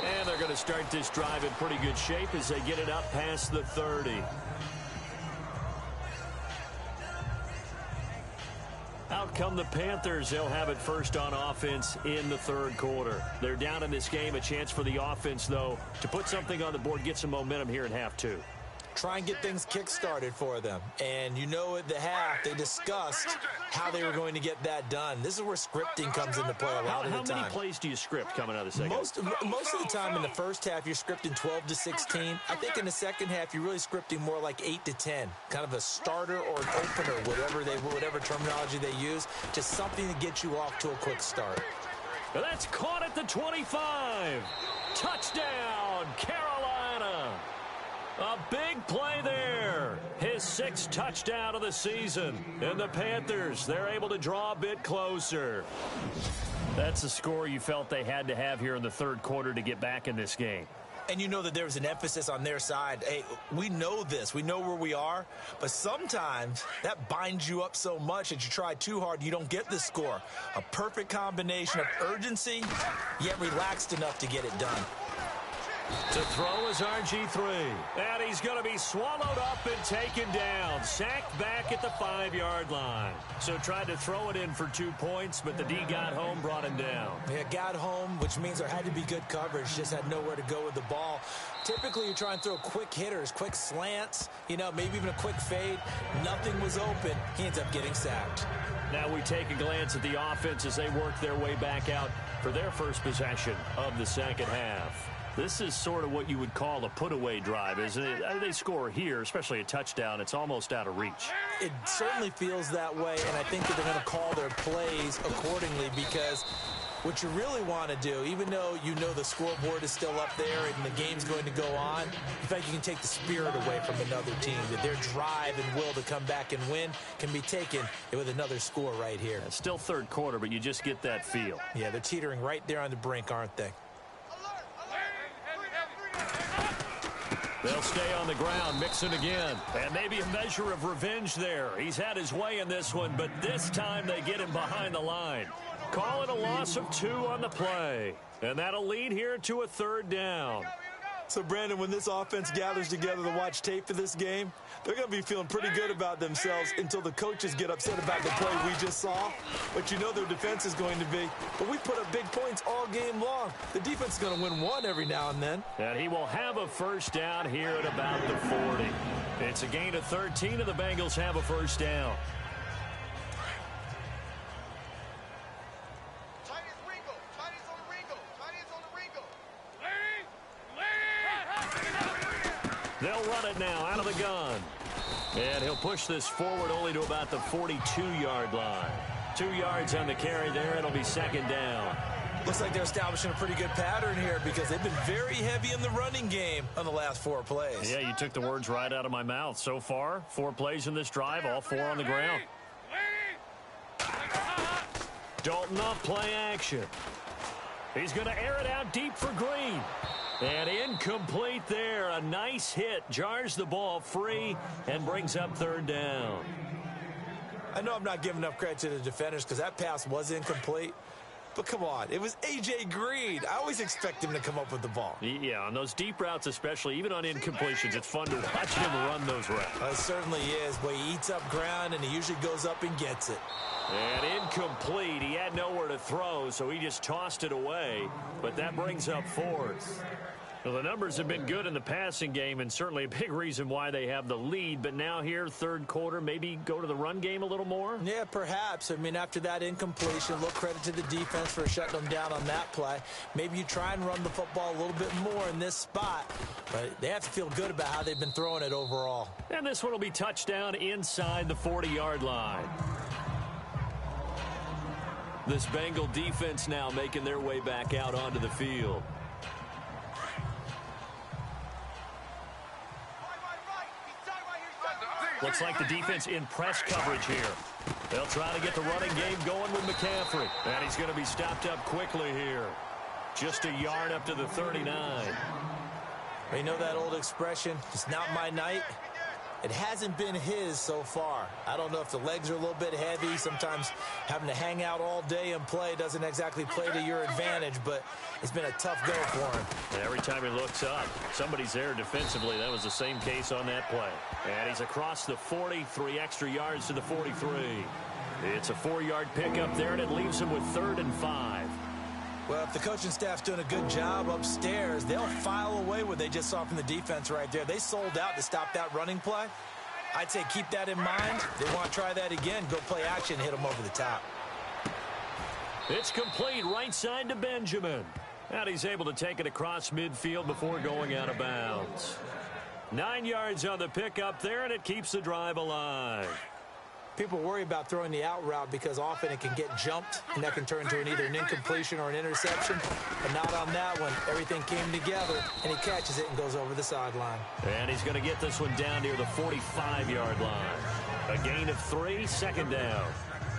And they're going to start this drive in pretty good shape as they get it up past the 30. Out come the Panthers. They'll have it first on offense in the third quarter. They're down in this game. A chance for the offense, though, to put something on the board, get some momentum here in half two. Try and get things kick-started for them. And you know at the half, they discussed how they were going to get that done. This is where scripting comes into play a lot of the time. How many plays do you script coming out of the second? Most of the time in the first half, you're scripting 12 to 16. I think in the second half, you're really scripting more like 8 to 10. Kind of a starter or an opener, whatever terminology they use. Just something to get you off to a quick start. That's caught at the 25. Touchdown, Carolina. A big play there. His 6th touchdown of the season. And the Panthers, they're able to draw a bit closer. That's the score you felt they had to have here in the third quarter to get back in this game. And you know that there was an emphasis on their side. Hey, we know this. We know where we are. But sometimes that binds you up so much that you try too hard, you don't get the score. A perfect combination of urgency, yet relaxed enough to get it done. To throw is RG3. And he's going to be swallowed up and taken down. Sacked back at the 5-yard line. So tried to throw it in for 2 points, but the D got home, brought him down. Yeah, got home, which means there had to be good coverage. Just had nowhere to go with the ball. Typically, you try and throw quick hitters, quick slants, maybe even a quick fade. Nothing was open. He ends up getting sacked. Now we take a glance at the offense as they work their way back out for their first possession of the second half. This is sort of what you would call a put-away drive, isn't it? They score here, especially a touchdown. It's almost out of reach. It certainly feels that way, and I think that they're going to call their plays accordingly because what you really want to do, even though you know the scoreboard is still up there and the game's going to go on, in fact, you can take the spirit away from another team, that their drive and will to come back and win can be taken with another score right here. It's still third quarter, but you just get that feel. Yeah, they're teetering right there on the brink, aren't they? They'll stay on the ground, mixing again. And maybe a measure of revenge there. He's had his way in this one, but this time they get him behind the line. Call it a loss of 2 on the play. And that'll lead here to a third down. So, Brandon, when this offense gathers together to watch tape for this game, they're going to be feeling pretty good about themselves until the coaches get upset about the play we just saw. But you know their defense is going to be. But we put up big points all game long. The defense is going to win one every now and then. And he will have a first down here at about the 40. It's a gain of 13, and the Bengals have a first down. They'll run it now out of the gun. And he'll push this forward only to about the 42-yard line. 2 yards on the carry there. It'll be second down. Looks like they're establishing a pretty good pattern here because they've been very heavy in the running game on the last 4 plays. Yeah, you took the words right out of my mouth. So far, 4 plays in this drive, all 4 on the ground. Dalton off play action. He's going to air it out deep for Green. And incomplete there. A nice hit. Jars the ball free and brings up third down. I know I'm not giving enough credit to the defenders because that pass was incomplete. But come on, it was A.J. Green. I always expect him to come up with the ball. Yeah, on those deep routes especially, even on incompletions, it's fun to watch him run those routes. It certainly is, but he eats up ground and he usually goes up and gets it. And incomplete. He had nowhere to throw, so he just tossed it away. But that brings up fourth. Well, the numbers have been good in the passing game and certainly a big reason why they have the lead. But now here, third quarter, maybe go to the run game a little more? Yeah, perhaps. I mean, after that incompletion, a little credit to the defense for shutting them down on that play. Maybe you try and run the football a little bit more in this spot. But they have to feel good about how they've been throwing it overall. And this one will be touchdown inside the 40-yard line. This Bengal defense now making their way back out onto the field. Looks like the defense in press coverage here. They'll try to get the running game going with McCaffrey. And he's going to be stopped up quickly here. Just a yard up to the 39. You know that old expression, it's not my night? It hasn't been his so far. I don't know if the legs are a little bit heavy. Sometimes having to hang out all day and play doesn't exactly play to your advantage, but it's been a tough go for him. And every time he looks up, somebody's there defensively. That was the same case on that play. And he's across the 40, 3 extra yards to the 43. It's a 4-yard pickup there, and it leaves him with 3rd and 5. Well, if the coaching staff's doing a good job upstairs, they'll file away what they just saw from the defense right there. They sold out to stop that running play. I'd say keep that in mind. They want to try that again. Go play action, hit them over the top. It's complete right side to Benjamin. And he's able to take it across midfield before going out of bounds. 9 yards on the pickup there, and it keeps the drive alive. People worry about throwing the out route because often it can get jumped, and that can turn into either an incompletion or an interception. But not on that one. Everything came together, and he catches it and goes over the sideline. And he's going to get this one down near the 45-yard line. A gain of 3, second down.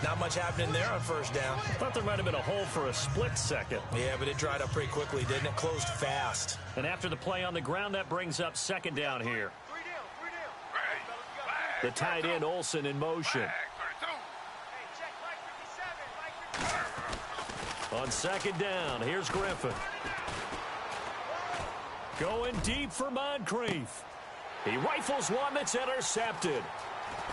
Not much happening there on first down. Thought there might have been a hole for a split second. Yeah, but it dried up pretty quickly, didn't it? Closed fast. And after the play on the ground, that brings up second down here. The tight end, Olsen, in motion. On second down, here's Griffin. Going deep for Moncrief. He rifles one that's intercepted.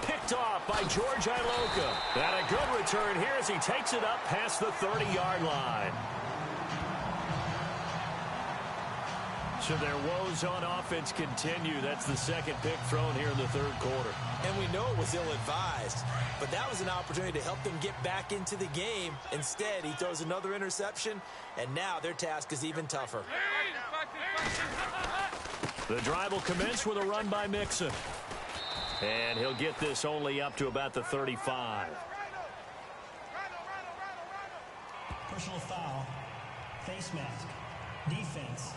Picked off by George Iloka. And a good return here as he takes it up past the 30-yard line. So their woes on offense continue. That's the second pick thrown here in the third quarter. And we know it was ill-advised, but that was an opportunity to help them get back into the game. Instead, he throws another interception, and now their task is even tougher. The drive will commence with a run by Mixon. And he'll get this only up to about the 35. Personal foul. Face mask. Defense.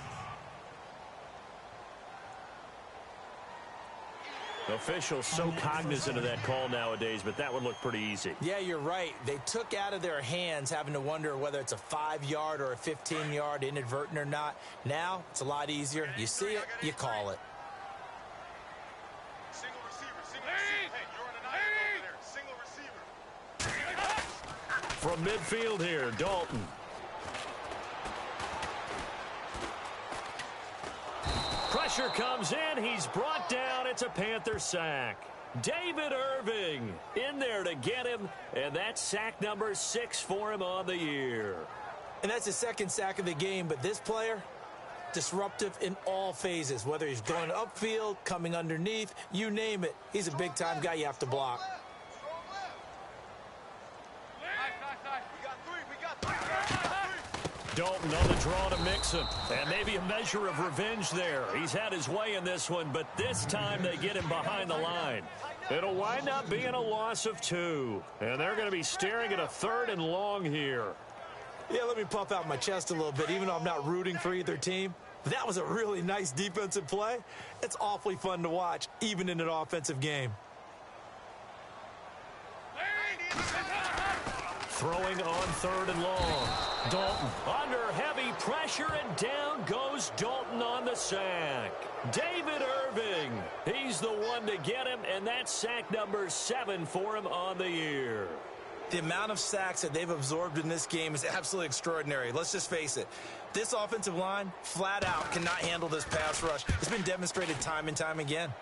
Officials so cognizant of that call nowadays, but that would look pretty easy. Yeah, you're right. They took out of their hands having to wonder whether it's a 5-yard or a 15-yard inadvertent or not. Now, it's a lot easier. You see it, you call it. Single receiver. Hey, you're on an island over there. Single receiver. From midfield here, Dalton. Pressure comes in. He's brought down. It's a Panther sack. David Irving in there to get him, and that's sack number 6 for him on the year. And that's his second sack of the game, but this player, disruptive in all phases, whether he's going upfield, coming underneath, you name it. He's a big-time guy you have to block. Dalton on the draw to Mixon, and maybe a measure of revenge there. He's had his way in this one, but this time they get him behind the line. It'll wind up being a loss of 2. And they're going to be staring at a 3rd and long here. Yeah, let me puff out my chest a little bit, even though I'm not rooting for either team. That was a really nice defensive play. It's awfully fun to watch, even in an offensive game. Throwing on 3rd and long. Dalton under heavy pressure, and down goes Dalton on the sack. David Irving, he's the one to get him, and that's sack number 7 for him on the year. The amount of sacks that they've absorbed in this game is absolutely extraordinary. Let's just face it. This offensive line, flat out, cannot handle this pass rush. It's been demonstrated time and time again.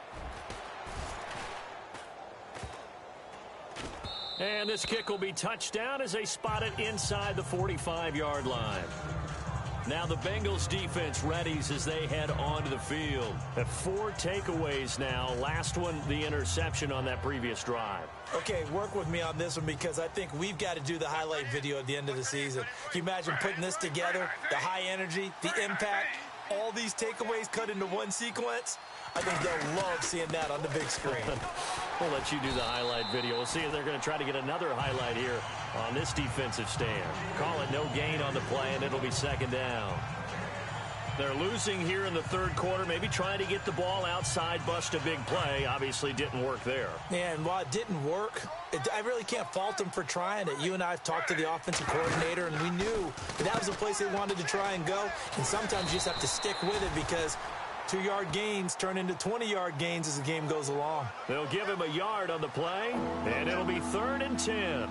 And this kick will be touchdown as they spot it inside the 45-yard line. Now the Bengals defense readies as they head onto the field. Have 4 takeaways now. Last one, the interception on that previous drive. Okay, work with me on this one because I think we've got to do the highlight video at the end of the season. Can you imagine putting this together? The high energy, the impact, all these takeaways cut into one sequence? I think they'll love seeing that on the big screen. We'll let you do the highlight video. We'll see if they're going to try to get another highlight here on this defensive stand. Call it no gain on the play, and it'll be 2nd down. They're losing here in the 3rd quarter, maybe trying to get the ball outside, bust a big play. Obviously didn't work there. Yeah, and while it didn't work, I really can't fault them for trying it. You and I have talked to the offensive coordinator, and we knew that was a place they wanted to try and go. And sometimes you just have to stick with it because 2-yard gains turn into 20-yard gains as the game goes along. They'll give him a yard on the play, and it'll be 3rd and 10.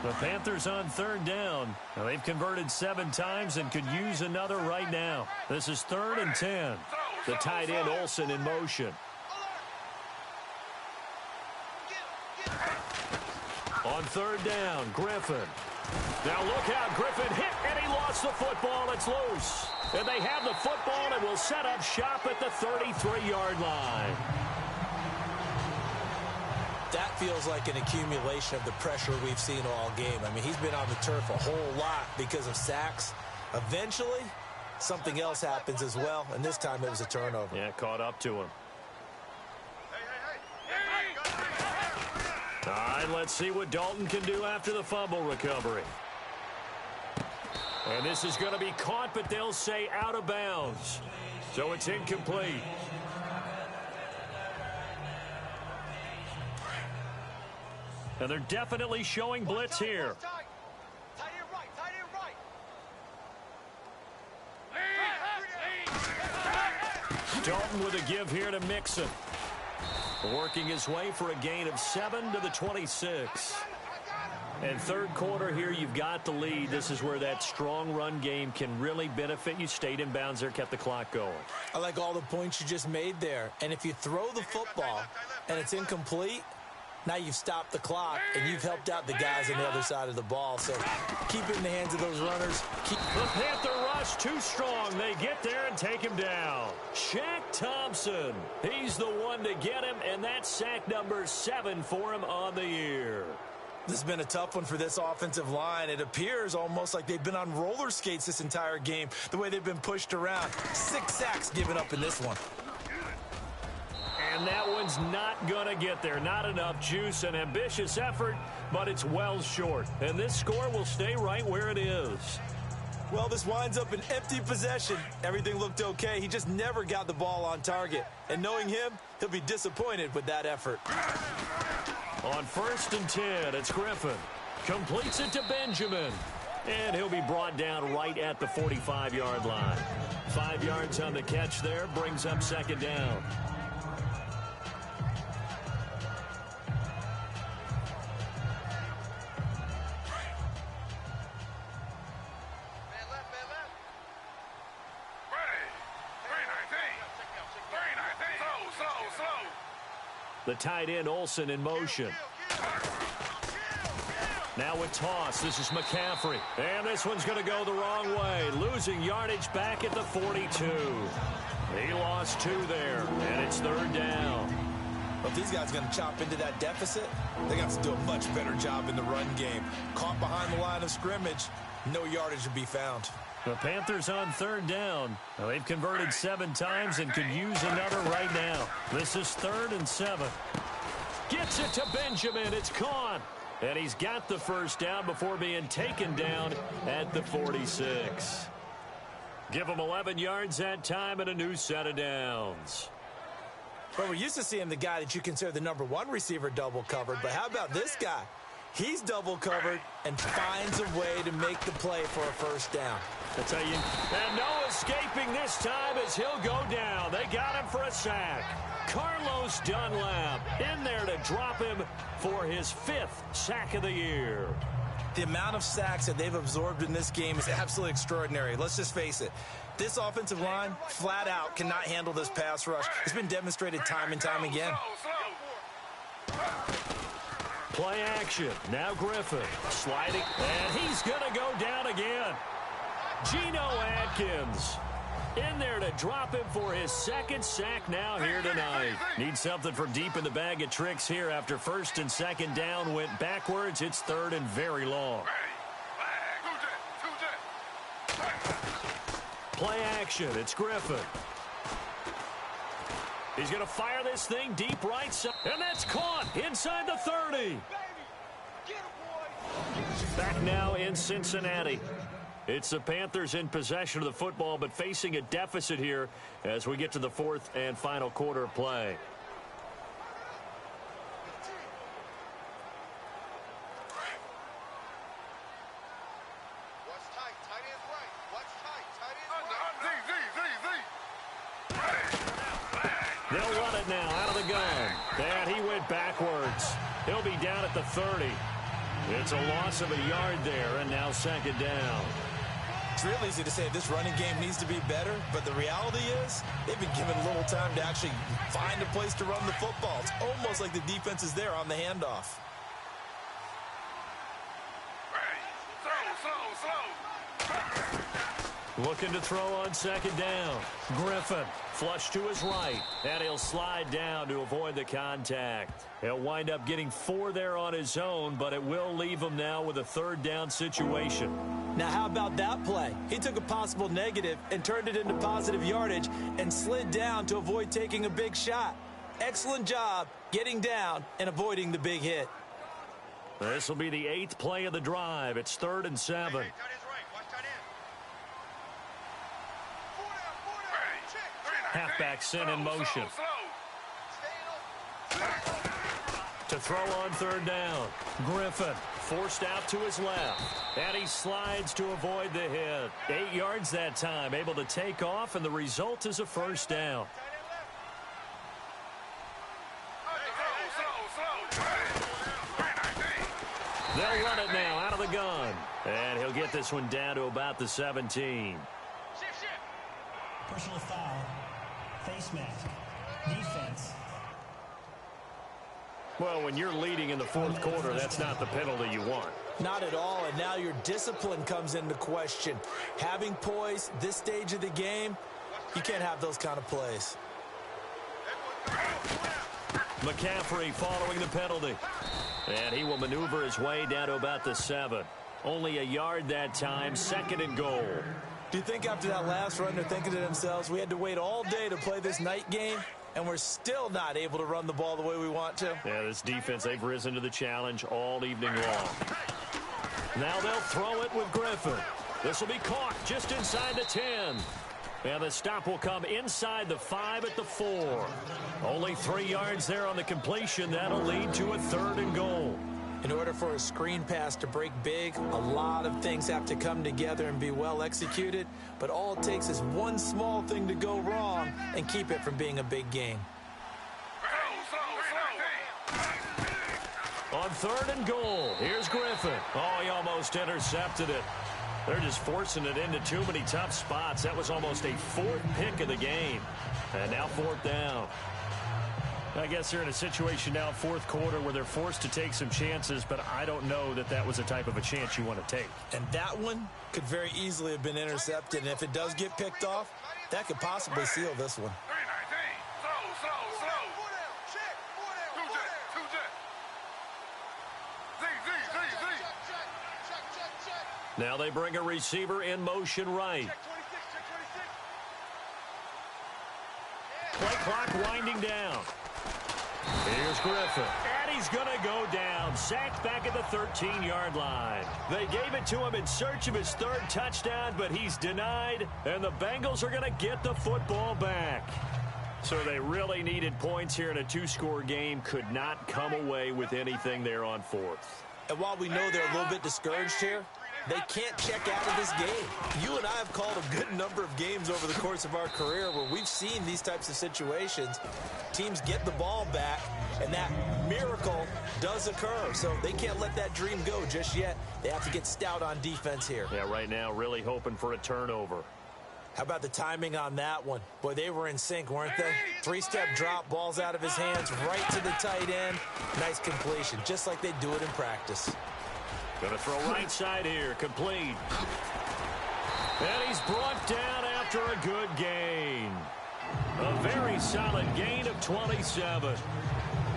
The Panthers on 3rd down. Now they've converted 7 times and could use another right now. This is 3rd and 10. The tight end Olsen in motion. On 3rd down, Griffin. Now look out, Griffin hit, and he lost the football. It's loose. And they have the football and will set up shop at the 33-yard line. That feels like an accumulation of the pressure we've seen all game. I mean, he's been on the turf a whole lot because of sacks. Eventually, something else happens as well, and this time it was a turnover. Yeah, caught up to him. All right, let's see what Dalton can do after the fumble recovery. And this is going to be caught, but they'll say out of bounds. So it's incomplete. And they're definitely showing blitz here. Dalton with a give here to Mixon. Working his way for a gain of 7 to the 26. And 3rd quarter here, you've got the lead. This is where that strong run game can really benefit you. Stayed in bounds there, kept the clock going. I like all the points you just made there. And if you throw the football and it's incomplete, now you've stopped the clock and you've helped out the guys on the other side of the ball. So keep it in the hands of those runners. The Panther rush too strong. They get there and take him down. Shaq Thompson, he's the one to get him, and that's sack number 7 for him on the year. This has been a tough one for this offensive line. It appears almost like they've been on roller skates this entire game, the way they've been pushed around. 6 sacks given up in this one. And that one's not going to get there. Not enough juice. An ambitious effort, but it's well short. And this score will stay right where it is. Well, this winds up an empty possession. Everything looked okay. He just never got the ball on target. And knowing him, he'll be disappointed with that effort. On 1st and 10, it's Griffin. Completes it to Benjamin. And he'll be brought down right at the 45-yard line. 5 yards on the catch there, brings up 2nd down. The tight end Olsen in motion. Now with toss, this is McCaffrey. And this one's going to go the wrong way. Losing yardage back at the 42. He lost 2 there, and it's 3rd down. If these guys are going to chop into that deficit, they got to do a much better job in the run game. Caught behind the line of scrimmage, no yardage to be found. The Panthers on third down. Well, they've converted 7 times and could use another right now. This is 3rd and 7. Gets it to Benjamin. It's caught. And he's got the first down before being taken down at the 46. Give him 11 yards that time and a new set of downs. Well, we're used to seeing the guy that you consider the #1 receiver double covered, but how about this guy? He's double covered and finds a way to make the play for a first down. I tell you, and no escaping this time as he'll go down. They got him for a sack. Carlos Dunlap in there to drop him for his 5th sack of the year. The amount of sacks that they've absorbed in this game is absolutely extraordinary. Let's just face it. This offensive line, flat out, cannot handle this pass rush. It's been demonstrated time and time again. Play action. Now Griffin sliding, and he's going to go down again. Geno Atkins in there to drop him for his 2nd sack now here tonight. Need something from deep in the bag of tricks here after 1st and 2nd down went backwards. It's 3rd and very long. Play action. It's Griffin. He's going to fire this thing deep right side. And that's caught inside the 30. Back now in Cincinnati. It's the Panthers in possession of the football, but facing a deficit here as we get to the 4th and final quarter of play. What's tight? Tight ends right. What's tight? Tight ends right. They'll run it now out of the gun. And he went backwards. He'll be down at the 30. It's a loss of a yard there, and now 2nd down. It's real easy to say this running game needs to be better, but the reality is they've been given little time to actually find a place to run the football. It's almost like the defense is there on the handoff. Looking to throw on 2nd down. Griffin flush to his right, and he'll slide down to avoid the contact. He'll wind up getting 4 there on his own, but it will leave him now with a 3rd down situation. Now, how about that play? He took a possible negative and turned it into positive yardage and slid down to avoid taking a big shot. Excellent job getting down and avoiding the big hit. This will be the 8th play of the drive. It's 3rd and 7. Halfback sent in motion. To throw on 3rd down. Griffin forced out to his left. And he slides to avoid the hit. 8 yards that time. Able to take off, and the result is a first down. They'll run it now out of the gun. And he'll get this one down to about the 17. Personal foul. Face mask. Defense. Well, when you're leading in the 4th quarter, that's not the penalty you want. Not at all, and now your discipline comes into question. Having poise this stage of the game, you can't have those kind of plays. McCaffrey following the penalty. And he will maneuver his way down to about the 7. Only a yard that time, 2nd and goal. Do you think after that last run they're thinking to themselves, we had to wait all day to play this night game, and we're still not able to run the ball the way we want to? Yeah, this defense, they've risen to the challenge all evening long. Now they'll throw it with Griffin. This will be caught just inside the 10. And the stop will come inside the 5 at the 4. Only 3 yards there on the completion. That'll lead to a 3rd and goal. In order for a screen pass to break big, a lot of things have to come together and be well executed. But all it takes is one small thing to go wrong and keep it from being a big game. On 3rd and goal, here's Griffin. Oh, he almost intercepted it. They're just forcing it into too many tough spots. That was almost a 4th pick of the game. And now 4th down. I guess they're in a situation now, 4th quarter, where they're forced to take some chances, but I don't know that that was the type of a chance you want to take. And that one could very easily have been intercepted. And if it does get picked off, that could possibly seal this one. Now they bring a receiver in motion right. Play clock winding down. Here's Griffin. And he's going to go down. Sacked back at the 13-yard line. They gave it to him in search of his third touchdown, but he's denied, and the Bengals are going to get the football back. So they really needed points here in a two-score game. Could not come away with anything there on fourth. And while we know they're a little bit discouraged here, they can't check out of this game. You and I have called a good number of games over the course of our career where we've seen these types of situations. Teams get the ball back, and that miracle does occur. So they can't let that dream go just yet. They have to get stout on defense here. Yeah, right now really hoping for a turnover. How about the timing on that one? Boy, they were in sync, weren't they? Three-step drop, balls out of his hands, right to the tight end. Nice completion, just like they do it in practice. Going to throw right side here, complete. And he's brought down after a good gain. A very solid gain of 27.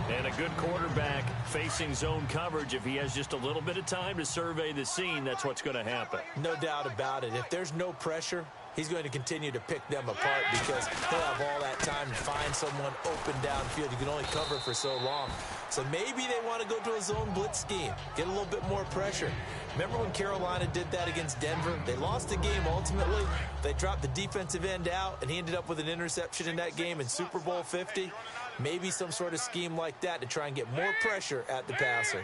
And a good quarterback facing zone coverage. If he has just a little bit of time to survey the scene, that's what's going to happen. No doubt about it. If there's no pressure, he's going to continue to pick them apart because he'll have all that time to find someone open downfield. You can only cover for so long. So maybe they want to go to a zone blitz scheme, get a little bit more pressure. Remember when Carolina did that against Denver? They lost the game ultimately. They dropped the defensive end out, and he ended up with an interception in that game in Super Bowl 50. Maybe some sort of scheme like that to try and get more pressure at the passer.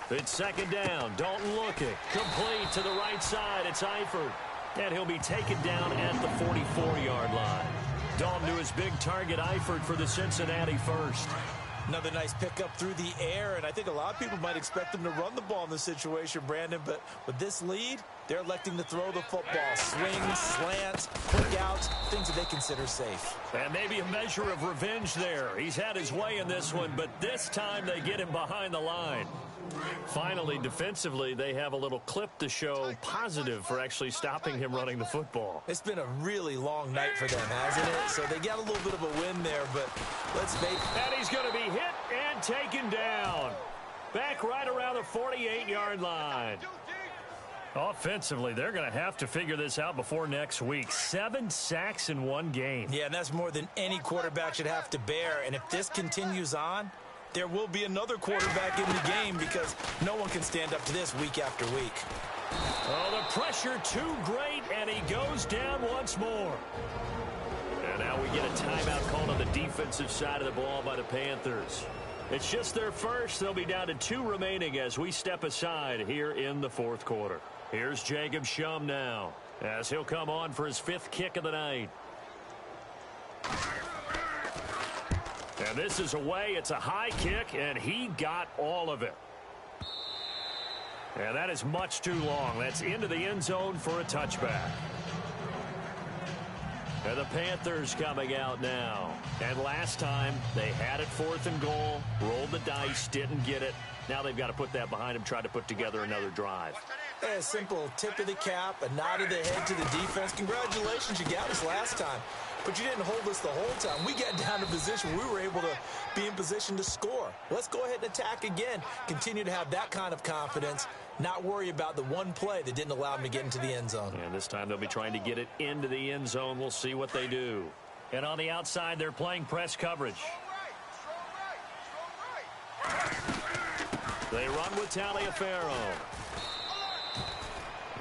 It's second down. Dalton looking. Complete to the right side. It's Eifert. And he'll be taken down at the 44-yard line. Dalton to his big target, Eifert, for the Cincinnati first. Another nice pickup through the air, and I think a lot of people might expect them to run the ball in this situation, Brandon, but with this lead, they're electing to throw the football. Swings, slants, quick outs, things that they consider safe. And maybe a measure of revenge there. He's had his way in this one, but this time they get him behind the line. Finally, defensively, they have a little clip to show positive for actually stopping him running the football. It's been a really long night for them, hasn't it? So they got a little bit of a win there, but let's face it. And he's going to be hit and taken down. Back right around the 48-yard line. Offensively, they're going to have to figure this out before next week. 7 sacks in one game. Yeah, and that's more than any quarterback should have to bear. And if this continues on, there will be another quarterback in the game because no one can stand up to this week after week. Oh, the pressure too great, and he goes down once more. And now we get a timeout called on the defensive side of the ball by the Panthers. It's just their first. They'll be down to 2 remaining as we step aside here in the fourth quarter. Here's Jacob Shum now as he'll come on for his 5th kick of the night. And this is away. It's a high kick, and he got all of it. And that is much too long. That's into the end zone for a touchback. And the Panthers coming out now. And last time, they had it 4th and goal, rolled the dice, didn't get it. Now they've got to put that behind them, try to put together another drive. A simple tip of the cap, a nod of the head to the defense. Congratulations, you got us last time. But you didn't hold us the whole time. We got down to position. We were able to be in position to score. Let's go ahead and attack again. Continue to have that kind of confidence. Not worry about the one play that didn't allow them to get into the end zone. And this time they'll be trying to get it into the end zone. We'll see what they do. And on the outside, they're playing press coverage. They run with Taliaferro.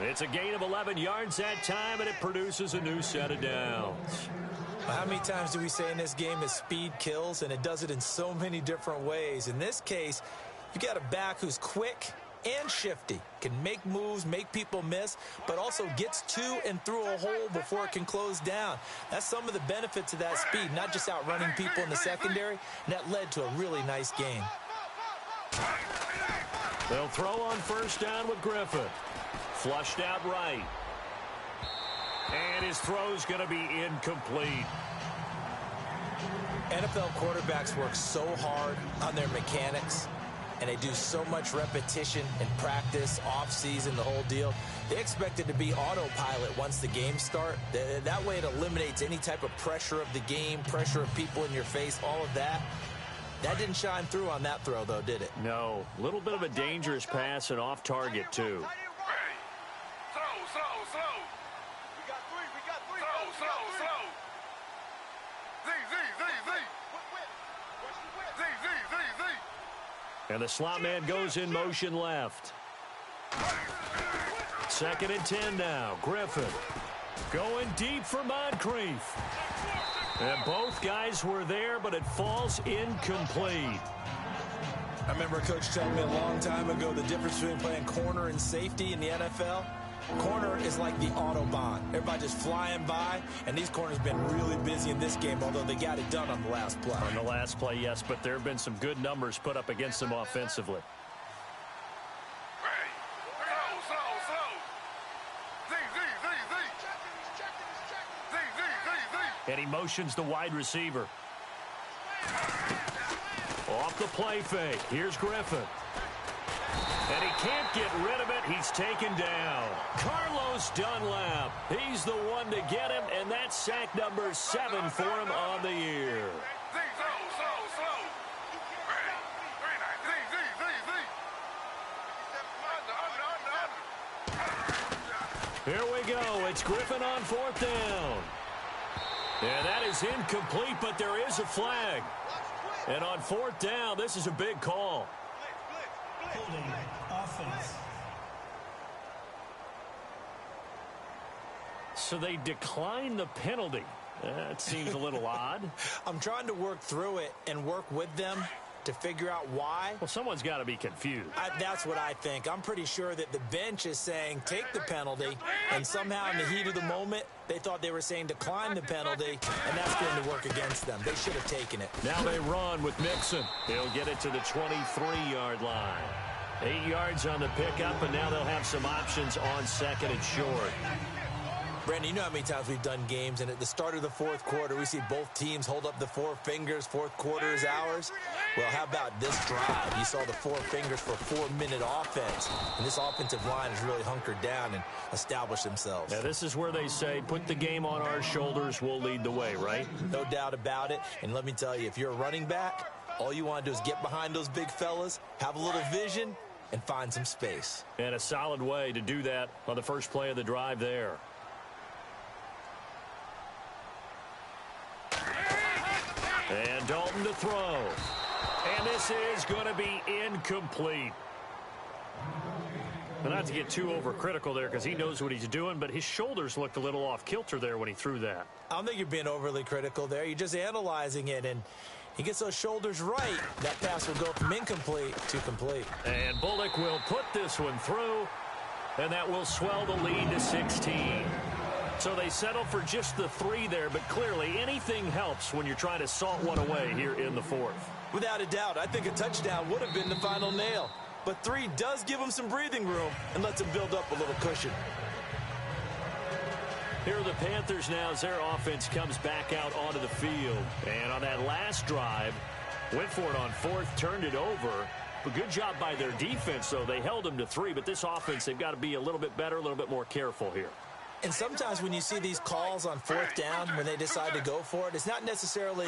It's a gain of 11 yards that time, and it produces a new set of downs. How many times do we say in this game that speed kills, and it does it in so many different ways? In this case, you got a back who's quick and shifty, can make moves, make people miss, but also gets to and through a hole before it can close down. That's some of the benefits of that speed, not just outrunning people in the secondary, and that led to a really nice game. They'll throw on first down with Griffin. Flushed out right. And his throw's going to be incomplete. NFL quarterbacks work so hard on their mechanics, and they do so much repetition and practice, off-season, the whole deal. They expect it to be autopilot once the games start. That way it eliminates any type of pressure of the game, pressure of people in your face, all of that. That didn't shine through on that throw, though, did it? No. A little bit of a dangerous pass and off target, too. And the slot man goes in motion left. 2nd and 10 now. Griffin going deep for Moncrief. And both guys were there, but it falls incomplete. I remember a coach telling me a long time ago the difference between playing corner and safety in the NFL. Corner is like the Autobahn. Everybody just flying by, and these corners have been really busy in this game, although they got it done on the last play. On the last play, yes, but there have been some good numbers put up against them offensively. And he motions the wide receiver. Off the play fake. Here's Griffin. And he can't get rid of it. He's taken down. Carlos Dunlap. He's the one to get him, and that's sack number 7 for him on the year. Here we go. It's Griffin on 4th down. And that is incomplete, but there is a flag. And on 4th down, this is a big call. Holding offense. So they decline the penalty. That seems a little odd. I'm trying to work through it and work with them to figure out why. Well, someone's got to be confused. That's what I think. I'm pretty sure that the bench is saying take the penalty, and somehow in the heat of the moment, they thought they were saying decline the penalty, and that's going to work against them. They should have taken it. Now they run with Mixon. He'll get it to the 23-yard line. 8 yards on the pickup, and now they'll have some options on 2nd and short. Brandon, you know how many times we've done games, and at the start of the 4th quarter, we see both teams hold up the 4 fingers. 4th quarter is ours. Well, how about this drive? You saw the 4 fingers for a 4-minute offense, and this offensive line has really hunkered down and established themselves. Now, this is where they say, put the game on our shoulders, we'll lead the way, right? No doubt about it, and let me tell you, if you're a running back, all you want to do is get behind those big fellas, have a little vision, and find some space. And a solid way to do that on the first play of the drive there. And Dalton to throw. And this is going to be incomplete. But not to get too overcritical there because he knows what he's doing, but his shoulders looked a little off kilter there when he threw that. I don't think you're being overly critical there. You're just analyzing it, and he gets those shoulders right. That pass will go from incomplete to complete. And Bullock will put this one through, and that will swell the lead to 16. So they settle for just the 3 there, but clearly anything helps when you're trying to salt one away here in the 4th. Without a doubt, I think a touchdown would have been the final nail. But 3 does give them some breathing room and lets them build up a little cushion. Here are the Panthers now as their offense comes back out onto the field. And on that last drive, went for it on 4th, turned it over. A good job by their defense, though. They held them to 3, but this offense, they've got to be a little bit better, a little bit more careful here. And sometimes when you see these calls on 4th down, when they decide to go for it, it's not necessarily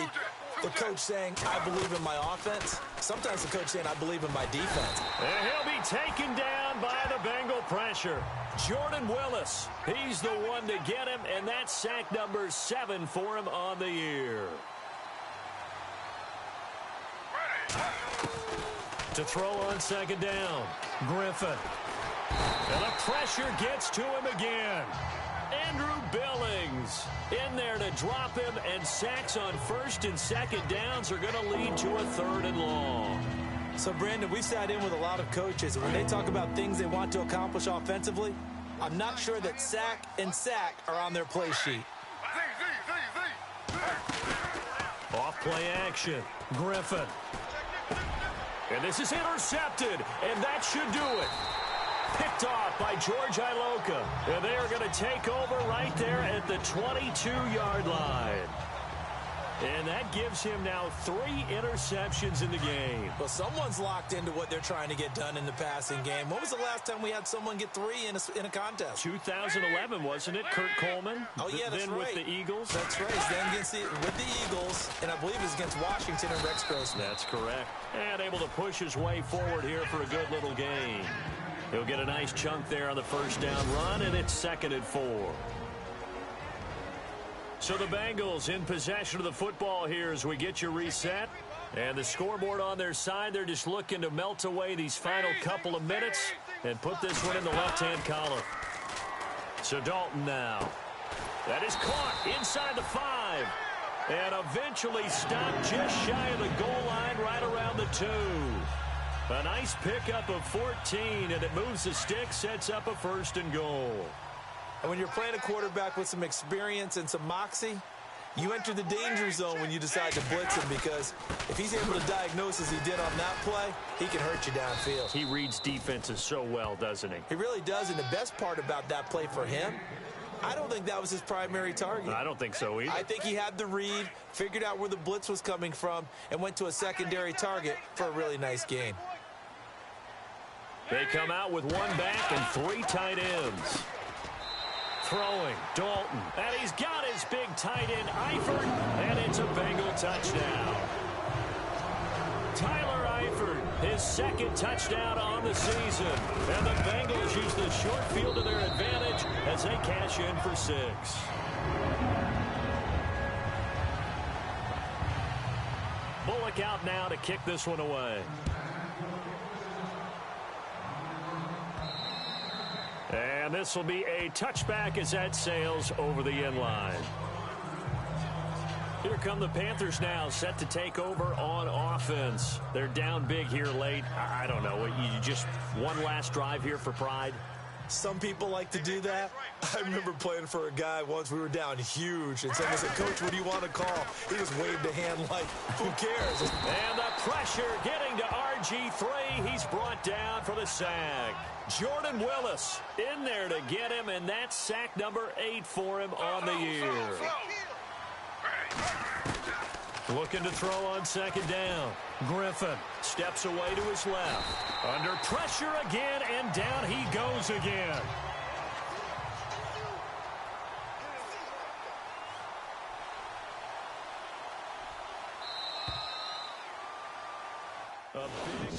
the coach saying, I believe in my offense. Sometimes the coach saying, I believe in my defense. And he'll be taken down by the Bengal pressure. Jordan Willis, he's the one to get him, and that's sack number 7 for him on the year. To throw on 2nd down, Griffin. And the pressure gets to him again. Andrew Billings in there to drop him, and sacks on 1st and 2nd downs are going to lead to a 3rd and long. So, Brandon, we sat in with a lot of coaches, and when they talk about things they want to accomplish offensively, I'm not sure that sack and sack are on their play sheet. Off play action, Griffin. And this is intercepted, and that should do it. Picked off by George Iloka. And they are going to take over right there at the 22-yard line. And that gives him now 3 interceptions in the game. Well, someone's locked into what they're trying to get done in the passing game. When was the last time we had someone get 3 in a contest? 2011, wasn't it? Kurt Coleman. Oh, yeah, that's then right. with the Eagles. That's right. Then with the Eagles, and I believe it was against Washington and Rex Grossman. That's correct. And able to push his way forward here for a good little gain. He'll get a nice chunk there on the 1st down run, and it's 2nd and 4. So the Bengals in possession of the football here as we get you reset. And the scoreboard on their side, they're just looking to melt away these final couple of minutes and put this one in the left-hand column. So Dalton now. That is caught inside the 5. And eventually stopped just shy of the goal line right around the 2. A nice pickup of 14, and it moves the stick, sets up a 1st and goal. And when you're playing a quarterback with some experience and some moxie, you enter the danger zone when you decide to blitz him, because if he's able to diagnose as he did on that play, he can hurt you downfield. He reads defenses so well, doesn't he? He really does, and the best part about that play for him, I don't think that was his primary target. I don't think so either. I think he had the read, figured out where the blitz was coming from, and went to a secondary target for a really nice gain. They come out with 1 back and 3 tight ends. Throwing, Dalton, and he's got his big tight end, Eifert, and it's a Bengal touchdown. Tyler Eifert, his 2nd touchdown on the season, and the Bengals use the short field to their advantage as they cash in for 6. Bullock out now to kick this one away. And this will be a touchback as that sails over the end line. Here come the Panthers now, set to take over on offense. They're down big here late. I don't know. You just one last drive here for pride? Some people like to do that. I remember playing for a guy once. We were down huge, and someone said, "Coach, what do you want to call?" He just waved a hand like, who cares? And the pressure getting to RG3. He's brought down for the sack. Jordan Willis in there to get him, and that's sack number 8 for him on the year. Looking to throw on 2nd down. Griffin steps away to his left. Under pressure again, and down he goes again. A big